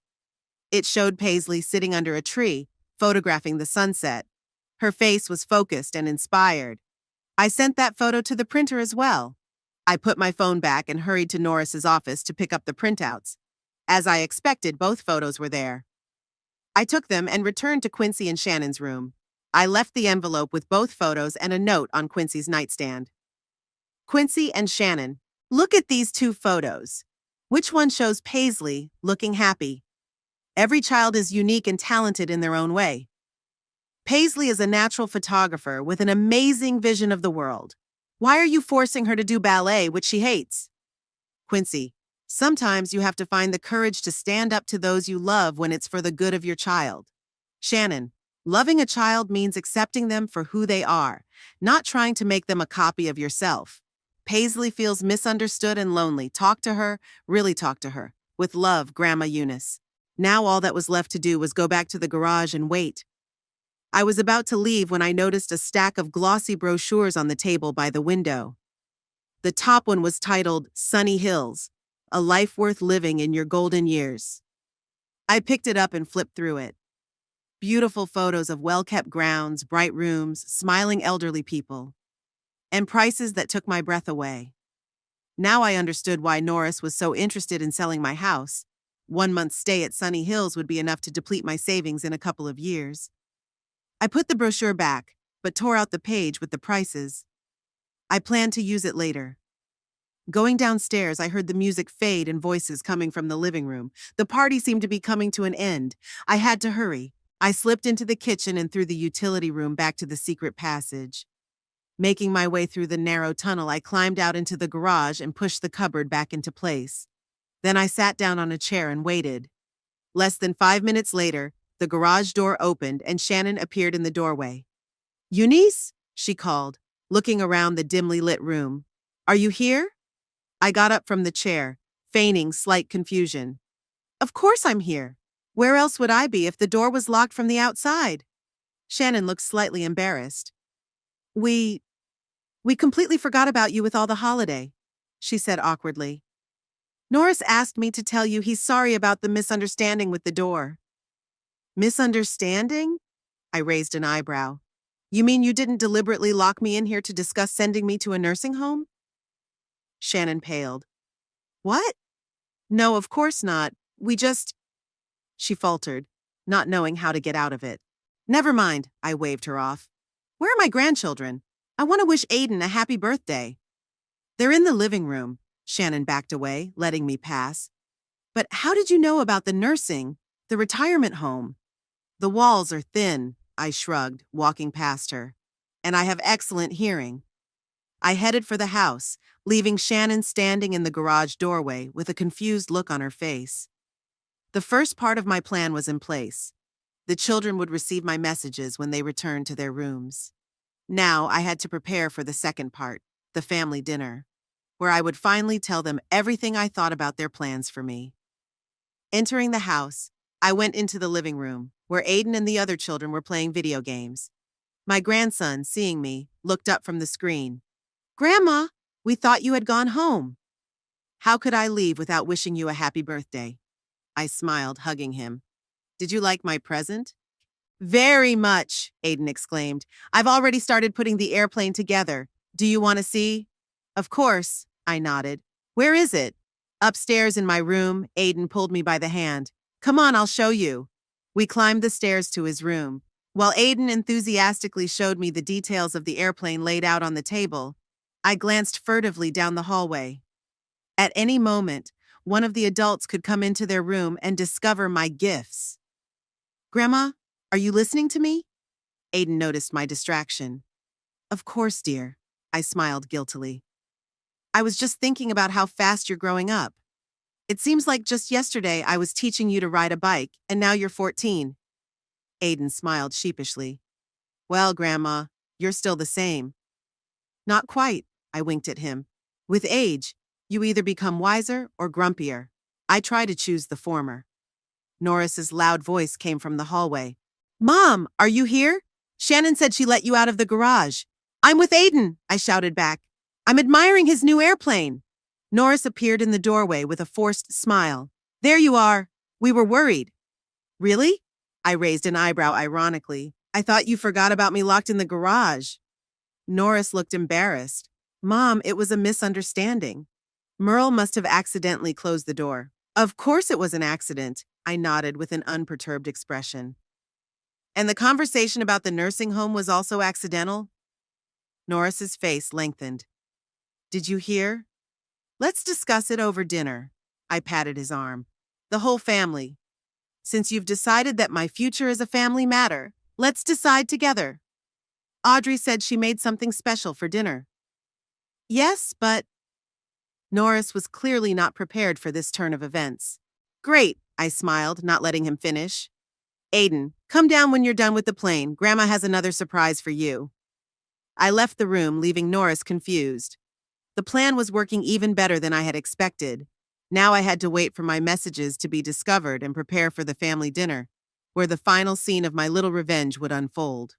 Speaker 1: It showed Paisley sitting under a tree, photographing the sunset. Her face was focused and inspired. I sent that photo to the printer as well. I put my phone back and hurried to Norris's office to pick up the printouts. As I expected, both photos were there. I took them and returned to Quincy and Shannon's room. I left the envelope with both photos and a note on Quincy's nightstand. Quincy and Shannon, look at these two photos. Which one shows Paisley looking happy? Every child is unique and talented in their own way. Paisley is a natural photographer with an amazing vision of the world. Why are you forcing her to do ballet, which she hates? Quincy, sometimes you have to find the courage to stand up to those you love when it's for the good of your child. Shannon, loving a child means accepting them for who they are, not trying to make them a copy of yourself. Paisley feels misunderstood and lonely. Talk to her, really talk to her. With love, Grandma Eunice. Now all that was left to do was go back to the garage and wait. I was about to leave when I noticed a stack of glossy brochures on the table by the window. The top one was titled Sunny Hills, A Life Worth Living in Your Golden Years. I picked it up and flipped through it. Beautiful photos of well-kept grounds, bright rooms, smiling elderly people, and prices that took my breath away. Now I understood why Norris was so interested in selling my house. 1 month's stay at Sunny Hills would be enough to deplete my savings in a couple of years. I put the brochure back, but tore out the page with the prices. I planned to use it later. Going downstairs, I heard the music fade and voices coming from the living room. The party seemed to be coming to an end. I had to hurry. I slipped into the kitchen and through the utility room back to the secret passage. Making my way through the narrow tunnel, I climbed out into the garage and pushed the cupboard back into place. Then I sat down on a chair and waited. Less than 5 minutes later, the garage door opened and Shannon appeared in the doorway. Eunice? She called, looking around the dimly lit room. Are you here? I got up from the chair, feigning slight confusion. Of course I'm here. Where else would I be if the door was locked from the outside? Shannon looked slightly embarrassed. We completely forgot about you with all the holiday, she said awkwardly. Norris asked me to tell you he's sorry about the misunderstanding with the door. Misunderstanding? I raised an eyebrow. You mean you didn't deliberately lock me in here to discuss sending me to a nursing home? Shannon paled. What? No, of course not. She faltered, not knowing how to get out of it. Never mind, I waved her off. Where are my grandchildren? I want to wish Aiden a happy birthday. They're in the living room. Shannon backed away, letting me pass. But how did you know about the nursing, the retirement home? The walls are thin, I shrugged, walking past her. And I have excellent hearing. I headed for the house, leaving Shannon standing in the garage doorway with a confused look on her face. The first part of my plan was in place. The children would receive my messages when they returned to their rooms. Now I had to prepare for the second part, the family dinner, where I would finally tell them everything I thought about their plans for me. Entering the house, I went into the living room, where Aiden and the other children were playing video games. My grandson, seeing me, looked up from the screen. Grandma, We thought you had gone home. How could I leave without wishing you a happy birthday? I smiled, hugging him. Did you like my present? Very much, Aiden exclaimed. I've already started putting the airplane together. Do you want to see? Of course, I nodded. Where is it? Upstairs in my room, Aiden pulled me by the hand. Come on, I'll show you. We climbed the stairs to his room. While Aiden enthusiastically showed me the details of the airplane laid out on the table, I glanced furtively down the hallway. At any moment, one of the adults could come into their room and discover my gifts. Grandma, are you listening to me? Aiden noticed my distraction. Of course, dear, I smiled guiltily. I was just thinking about how fast you're growing up. It seems like just yesterday I was teaching you to ride a bike, and now you're 14. Aiden smiled sheepishly. Well, Grandma, you're still the same. Not quite, I winked at him. With age, you either become wiser or grumpier. I try to choose the former. Norris's loud voice came from the hallway. Mom, are you here? Shannon said she let you out of the garage. I'm with Aiden, I shouted back. I'm admiring his new airplane. Norris appeared in the doorway with a forced smile. There you are. We were worried. Really? I raised an eyebrow ironically. I thought you forgot about me locked in the garage. Norris looked embarrassed. Mom, it was a misunderstanding. Merle must have accidentally closed the door. Of course it was an accident, I nodded with an unperturbed expression. And the conversation about the nursing home was also accidental? Norris's face lengthened. Did you hear? Let's discuss it over dinner. I patted his arm. The whole family. Since you've decided that my future is a family matter, let's decide together. Audrey said she made something special for dinner. Yes, but... Norris was clearly not prepared for this turn of events. Great, I smiled, not letting him finish. Aiden, come down when you're done with the plane. Grandma has another surprise for you. I left the room, leaving Norris confused. The plan was working even better than I had expected. Now I had to wait for my messages to be discovered and prepare for the family dinner, where the final scene of my little revenge would unfold.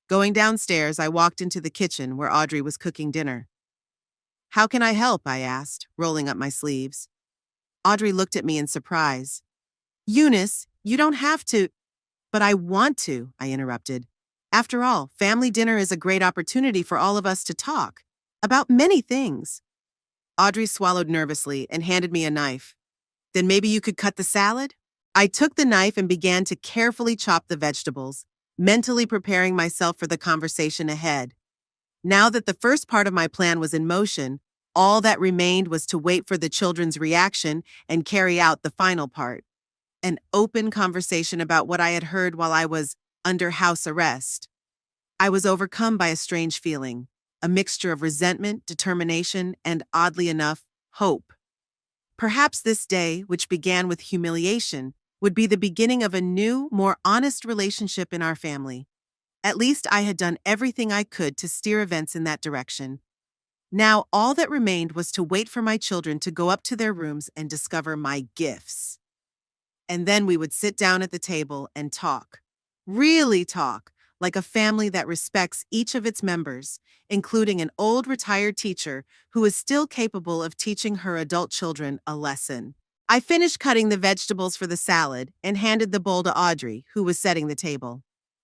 Speaker 1: Going downstairs, I walked into the kitchen where Audrey was cooking dinner. How can I help? I asked, rolling up my sleeves. Audrey looked at me in surprise. Eunice, you don't have to. But I want to, I interrupted. After all, family dinner is a great opportunity for all of us to talk about many things. Audrey swallowed nervously and handed me a knife. Then maybe you could cut the salad? I took the knife and began to carefully chop the vegetables, mentally preparing myself for the conversation ahead. Now that the first part of my plan was in motion, all that remained was to wait for the children's reaction and carry out the final part. An open conversation about what I had heard while I was under house arrest. I was overcome by a strange feeling, a mixture of resentment, determination, and, oddly enough, hope. Perhaps this day, which began with humiliation, would be the beginning of a new, more honest relationship in our family. At least I had done everything I could to steer events in that direction. Now all that remained was to wait for my children to go up to their rooms and discover my gifts. And then we would sit down at the table and talk. Really talk, like a family that respects each of its members, including an old retired teacher who is still capable of teaching her adult children a lesson. I finished cutting the vegetables for the salad and handed the bowl to Audrey, who was setting the table.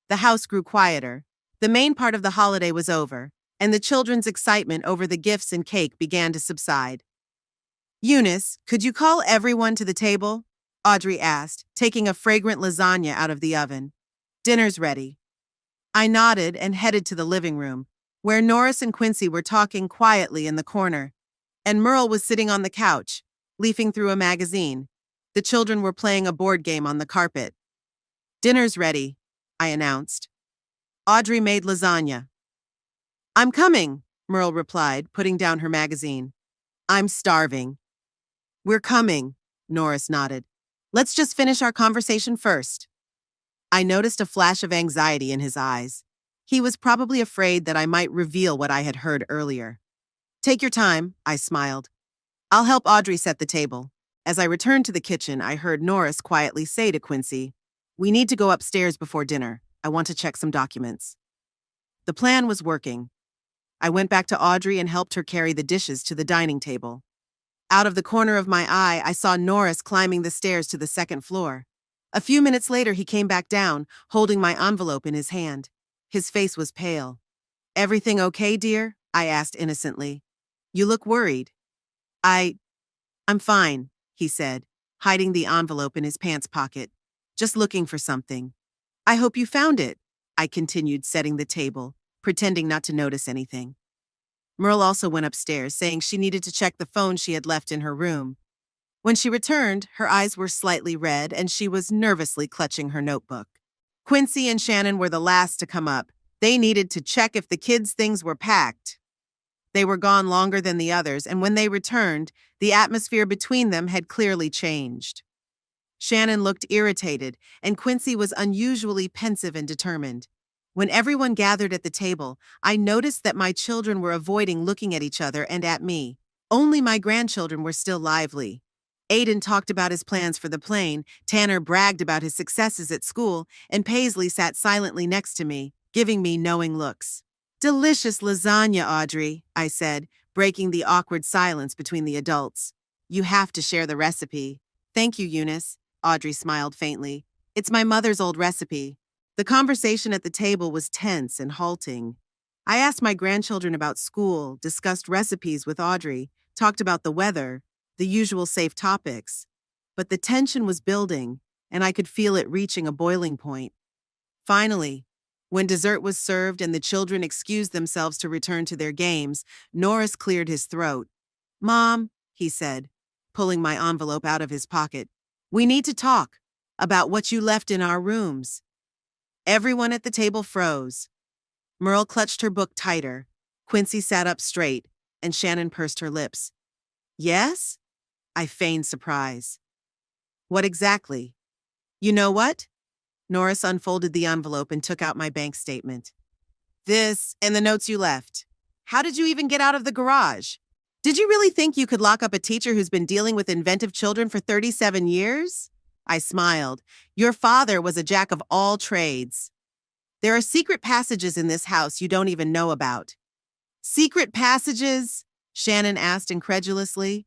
Speaker 1: The house grew quieter. The main part of the holiday was over, and the children's excitement over the gifts and cake began to subside. Eunice, could you call everyone to the table? Audrey asked, taking a fragrant lasagna out of the oven. Dinner's ready. I nodded and headed to the living room, where Norris and Quincy were talking quietly in the corner, and Merle was sitting on the couch, leafing through a magazine. The children were playing a board game on the carpet. Dinner's ready, I announced. Audrey made lasagna. I'm coming, Merle replied, putting down her magazine. I'm starving. We're coming, Norris nodded. Let's just finish our conversation first. I noticed a flash of anxiety in his eyes. He was probably afraid that I might reveal what I had heard earlier. Take your time, I smiled. I'll help Audrey set the table. As I returned to the kitchen, I heard Norris quietly say to Quincy, We need to go upstairs before dinner. I want to check some documents. The plan was working. I went back to Audrey and helped her carry the dishes to the dining table. Out of the corner of my eye, I saw Norris climbing the stairs to the second floor. A few minutes later, he came back down, holding my envelope in his hand. His face was pale. "Everything okay, dear?" I asked innocently. "You look worried." I'm fine," he said, hiding the envelope in his pants pocket. "Just looking for something." "I hope you found it," I continued, setting the table, pretending not to notice anything. Merle also went upstairs, saying she needed to check the phone she had left in her room. When she returned, her eyes were slightly red and she was nervously clutching her notebook. Quincy and Shannon were the last to come up. They needed to check if the kids' things were packed. They were gone longer than the others, and when they returned, the atmosphere between them had clearly changed. Shannon looked irritated, and Quincy was unusually pensive and determined. When everyone gathered at the table, I noticed that my children were avoiding looking at each other and at me. Only my grandchildren were still lively. Aiden talked about his plans for the plane, Tanner bragged about his successes at school, and Paisley sat silently next to me, giving me knowing looks. "Delicious lasagna, Audrey," I said, breaking the awkward silence between the adults. "You have to share the recipe." "Thank you, Eunice," Audrey smiled faintly. "It's my mother's old recipe." The conversation at the table was tense and halting. I asked my grandchildren about school, discussed recipes with Audrey, talked about the weather, the usual safe topics. But the tension was building, and I could feel it reaching a boiling point. Finally, when dessert was served and the children excused themselves to return to their games, Norris cleared his throat. "Mom," he said, pulling my envelope out of his pocket, "we need to talk about what you left in our rooms." Everyone at the table froze. Merle clutched her book tighter, Quincy sat up straight, and Shannon pursed her lips. "Yes?" I feigned surprise. "What exactly?" "You know what?" Norris unfolded the envelope and took out my bank statement. "This and the notes you left. How did you even get out of the garage? Did you really think you could lock up a teacher who's been dealing with inventive children for 37 years? I smiled. "Your father was a jack of all trades." "There are secret passages in this house you don't even know about." "Secret passages?" Shannon asked incredulously.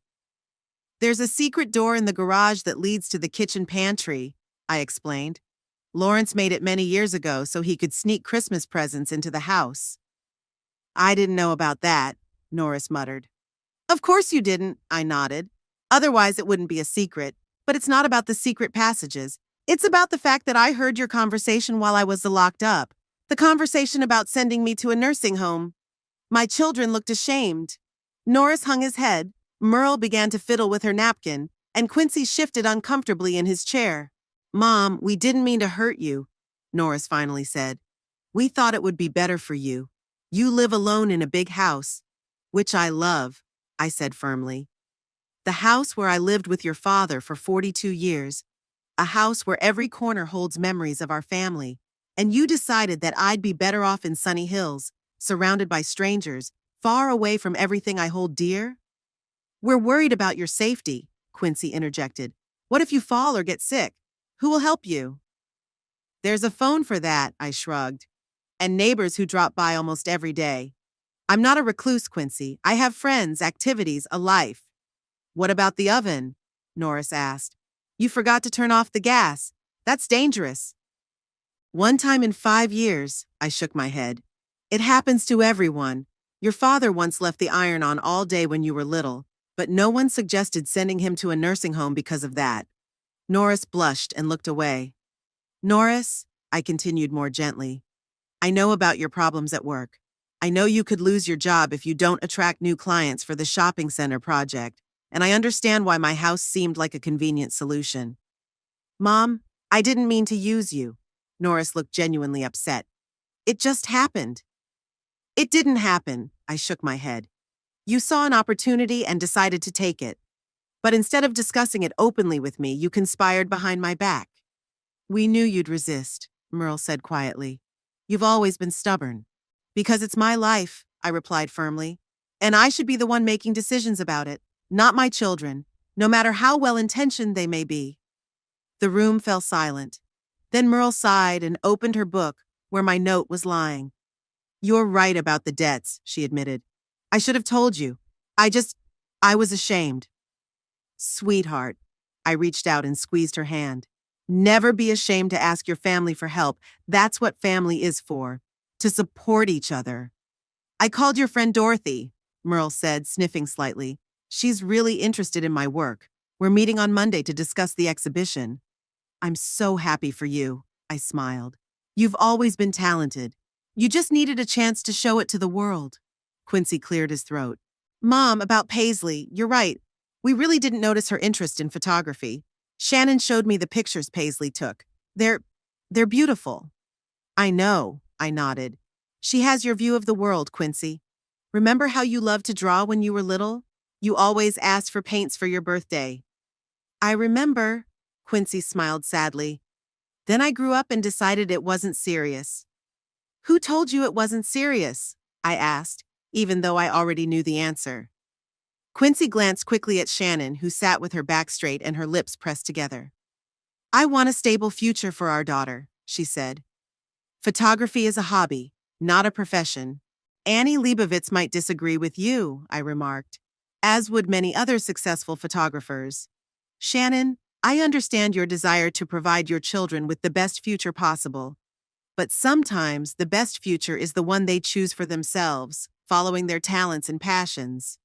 Speaker 1: "There's a secret door in the garage that leads to the kitchen pantry," I explained. "Lawrence made it many years ago so he could sneak Christmas presents into the house." "I didn't know about that," Norris muttered. "Of course you didn't," I nodded. "Otherwise it wouldn't be a secret. But it's not about the secret passages. It's about the fact that I heard your conversation while I was locked up. The conversation about sending me to a nursing home." My children looked ashamed. Norris hung his head, Merle began to fiddle with her napkin, and Quincy shifted uncomfortably in his chair. "Mom, we didn't mean to hurt you," Norris finally said. "We thought it would be better for you. You live alone in a big house." "Which I love," I said firmly. "The house where I lived with your father for 42 years. A house where every corner holds memories of our family. And you decided that I'd be better off in Sunny Hills, surrounded by strangers, far away from everything I hold dear?" "We're worried about your safety," Quincy interjected. "What if you fall or get sick? Who will help you?" "There's a phone for that," I shrugged. "And neighbors who drop by almost every day. I'm not a recluse, Quincy. I have friends, activities, a life." "What about the oven?" Norris asked. "You forgot to turn off the gas. That's dangerous." "One time in 5 years," I shook my head. "It happens to everyone. Your father once left the iron on all day when you were little, but no one suggested sending him to a nursing home because of that." Norris blushed and looked away. "Norris," I continued more gently, "I know about your problems at work. I know you could lose your job if you don't attract new clients for the shopping center project, and I understand why my house seemed like a convenient solution." "Mom, I didn't mean to use you." Norris looked genuinely upset. "It just happened." "It didn't happen," I shook my head. "You saw an opportunity and decided to take it. But instead of discussing it openly with me, you conspired behind my back." "We knew you'd resist," Merle said quietly. "You've always been stubborn." "Because it's my life," I replied firmly. "And I should be the one making decisions about it, not my children, no matter how well-intentioned they may be." The room fell silent. Then Merle sighed and opened her book where my note was lying. You're right about the debts, she admitted. I should have told you. I just, I was ashamed. Sweetheart. I reached out and squeezed her hand. Never be ashamed to ask your family for help. That's what family is for. To support each other. I called your friend Dorothy, Merle said, sniffing slightly. She's really interested in my work. We're meeting on Monday to discuss the exhibition. I'm so happy for you, I smiled. You've always been talented. You just needed a chance to show it to the world. Quincy cleared his throat. Mom, about Paisley, you're right. We really didn't notice her interest in photography. Shannon showed me the pictures Paisley took. They're beautiful. I know, I nodded. She has your view of the world, Quincy. Remember how you loved to draw when you were little? You always asked for paints for your birthday. I remember, Quincy smiled sadly. Then I grew up and decided it wasn't serious. Who told you it wasn't serious? I asked, even though I already knew the answer. Quincy glanced quickly at Shannon, who sat with her back straight and her lips pressed together. I want a stable future for our daughter, she said. Photography is a hobby, not a profession. Annie Leibovitz might disagree with you, I remarked, as would many other successful photographers. Shannon, I understand your desire to provide your children with the best future possible. But sometimes the best future is the one they choose for themselves, following their talents and passions.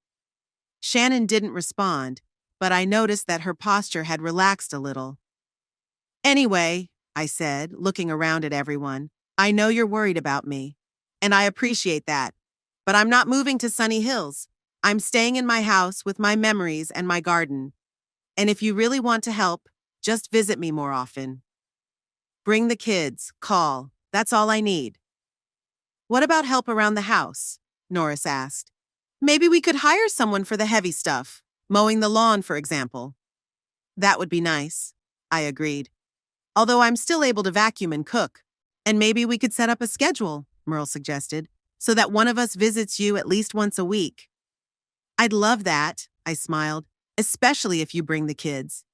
Speaker 1: Shannon didn't respond, but I noticed that her posture had relaxed a little. Anyway, I said, looking around at everyone, I know you're worried about me, and I appreciate that. But I'm not moving to Sunny Hills. I'm staying in my house with my memories and my garden. And if you really want to help, just visit me more often. Bring the kids, call. That's all I need. What about help around the house? Norris asked. Maybe we could hire someone for the heavy stuff, mowing the lawn, for example. That would be nice, I agreed. Although I'm still able to vacuum and cook. And maybe we could set up a schedule, Merle suggested, so that one of us visits you at least once a week. I'd love that, I smiled, especially if you bring the kids.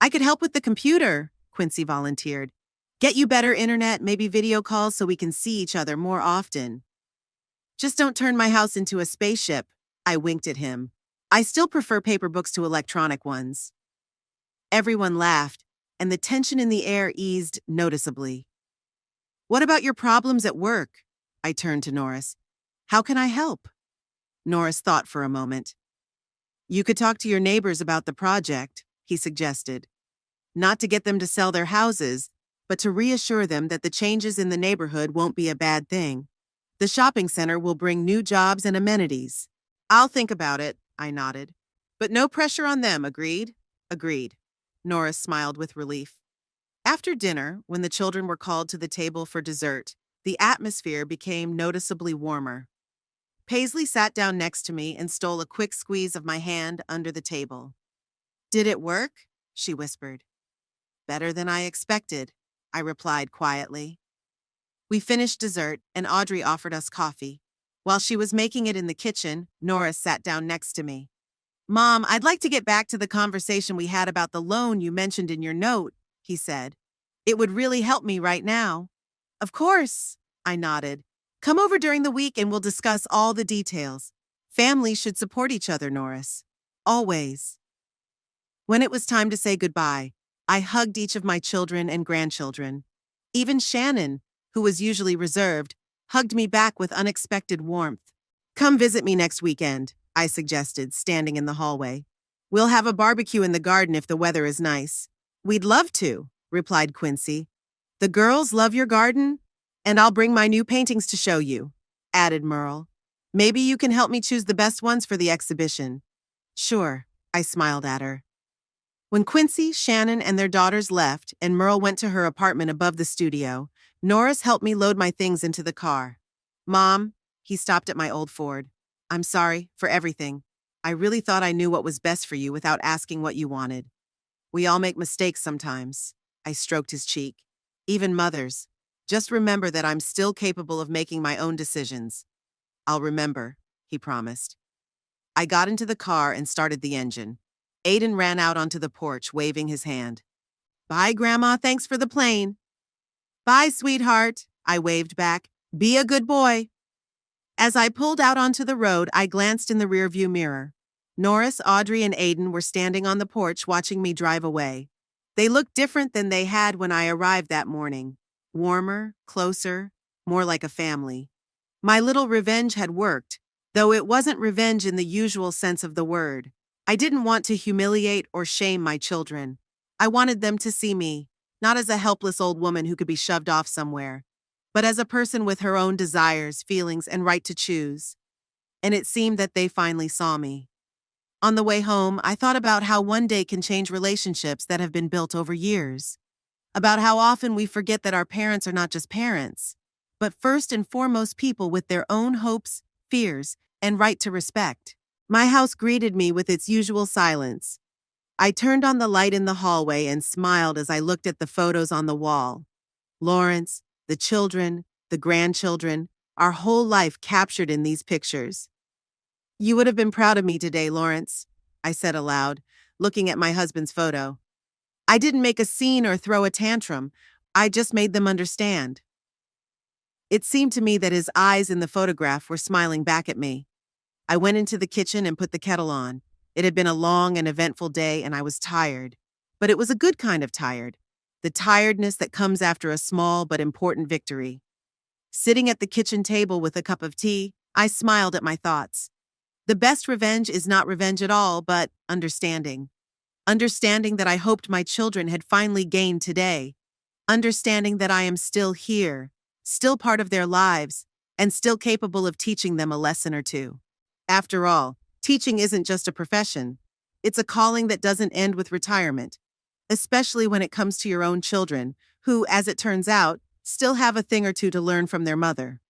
Speaker 1: I could help with the computer, Quincy volunteered. Get you better internet, maybe video calls so we can see each other more often. Just don't turn my house into a spaceship, I winked at him. I still prefer paper books to electronic ones. Everyone laughed, and the tension in the air eased noticeably. What about your problems at work? I turned to Norris. How can I help? Norris thought for a moment. You could talk to your neighbors about the project, he suggested. Not to get them to sell their houses, but to reassure them that the changes in the neighborhood won't be a bad thing. The shopping center will bring new jobs and amenities. I'll think about it, I nodded. But no pressure on them, agreed? Agreed. Norris smiled with relief. After dinner, when the children were called to the table for dessert, the atmosphere became noticeably warmer. Paisley sat down next to me and stole a quick squeeze of my hand under the table. Did it work? She whispered. Better than I expected, I replied quietly. We finished dessert, and Audrey offered us coffee. While she was making it in the kitchen, Norris sat down next to me. Mom, I'd like to get back to the conversation we had about the loan you mentioned in your note, he said. It would really help me right now. Of course, I nodded. Come over during the week and we'll discuss all the details. Families should support each other, Norris. Always. When it was time to say goodbye, I hugged each of my children and grandchildren. Even Shannon, who was usually reserved, hugged me back with unexpected warmth. Come visit me next weekend, I suggested, standing in the hallway. We'll have a barbecue in the garden if the weather is nice. We'd love to, replied Quincy. The girls love your garden, and I'll bring my new paintings to show you, added Merle. Maybe you can help me choose the best ones for the exhibition. Sure, I smiled at her. When Quincy, Shannon, and their daughters left, and Merle went to her apartment above the studio, Norris helped me load my things into the car. Mom, he stopped at my old Ford. I'm sorry for everything. I really thought I knew what was best for you without asking what you wanted. We all make mistakes sometimes. I stroked his cheek. Even mothers. Just remember that I'm still capable of making my own decisions. I'll remember, he promised. I got into the car and started the engine. Aiden ran out onto the porch, waving his hand. Bye, Grandma, thanks for the plane. Bye, sweetheart, I waved back. Be a good boy. As I pulled out onto the road, I glanced in the rearview mirror. Norris, Audrey, and Aiden were standing on the porch watching me drive away. They looked different than they had when I arrived that morning. Warmer, closer, more like a family. My little revenge had worked, though it wasn't revenge in the usual sense of the word. I didn't want to humiliate or shame my children. I wanted them to see me, not as a helpless old woman who could be shoved off somewhere, but as a person with her own desires, feelings, and right to choose. And it seemed that they finally saw me. On the way home, I thought about how one day can change relationships that have been built over years. About how often we forget that our parents are not just parents, but first and foremost people with their own hopes, fears, and right to respect. My house greeted me with its usual silence. I turned on the light in the hallway and smiled as I looked at the photos on the wall. Lawrence, the children, the grandchildren, our whole life captured in these pictures. "You would have been proud of me today, Lawrence," I said aloud, looking at my husband's photo. "I didn't make a scene or throw a tantrum. I just made them understand." It seemed to me that his eyes in the photograph were smiling back at me. I went into the kitchen and put the kettle on. It had been a long and eventful day, and I was tired. But it was a good kind of tired. The tiredness that comes after a small but important victory. Sitting at the kitchen table with a cup of tea, I smiled at my thoughts. The best revenge is not revenge at all, but understanding. Understanding that I hoped my children had finally gained today. Understanding that I am still here, still part of their lives, and still capable of teaching them a lesson or two. After all, teaching isn't just a profession. It's a calling that doesn't end with retirement, especially when it comes to your own children, who, as it turns out, still have a thing or two to learn from their mother.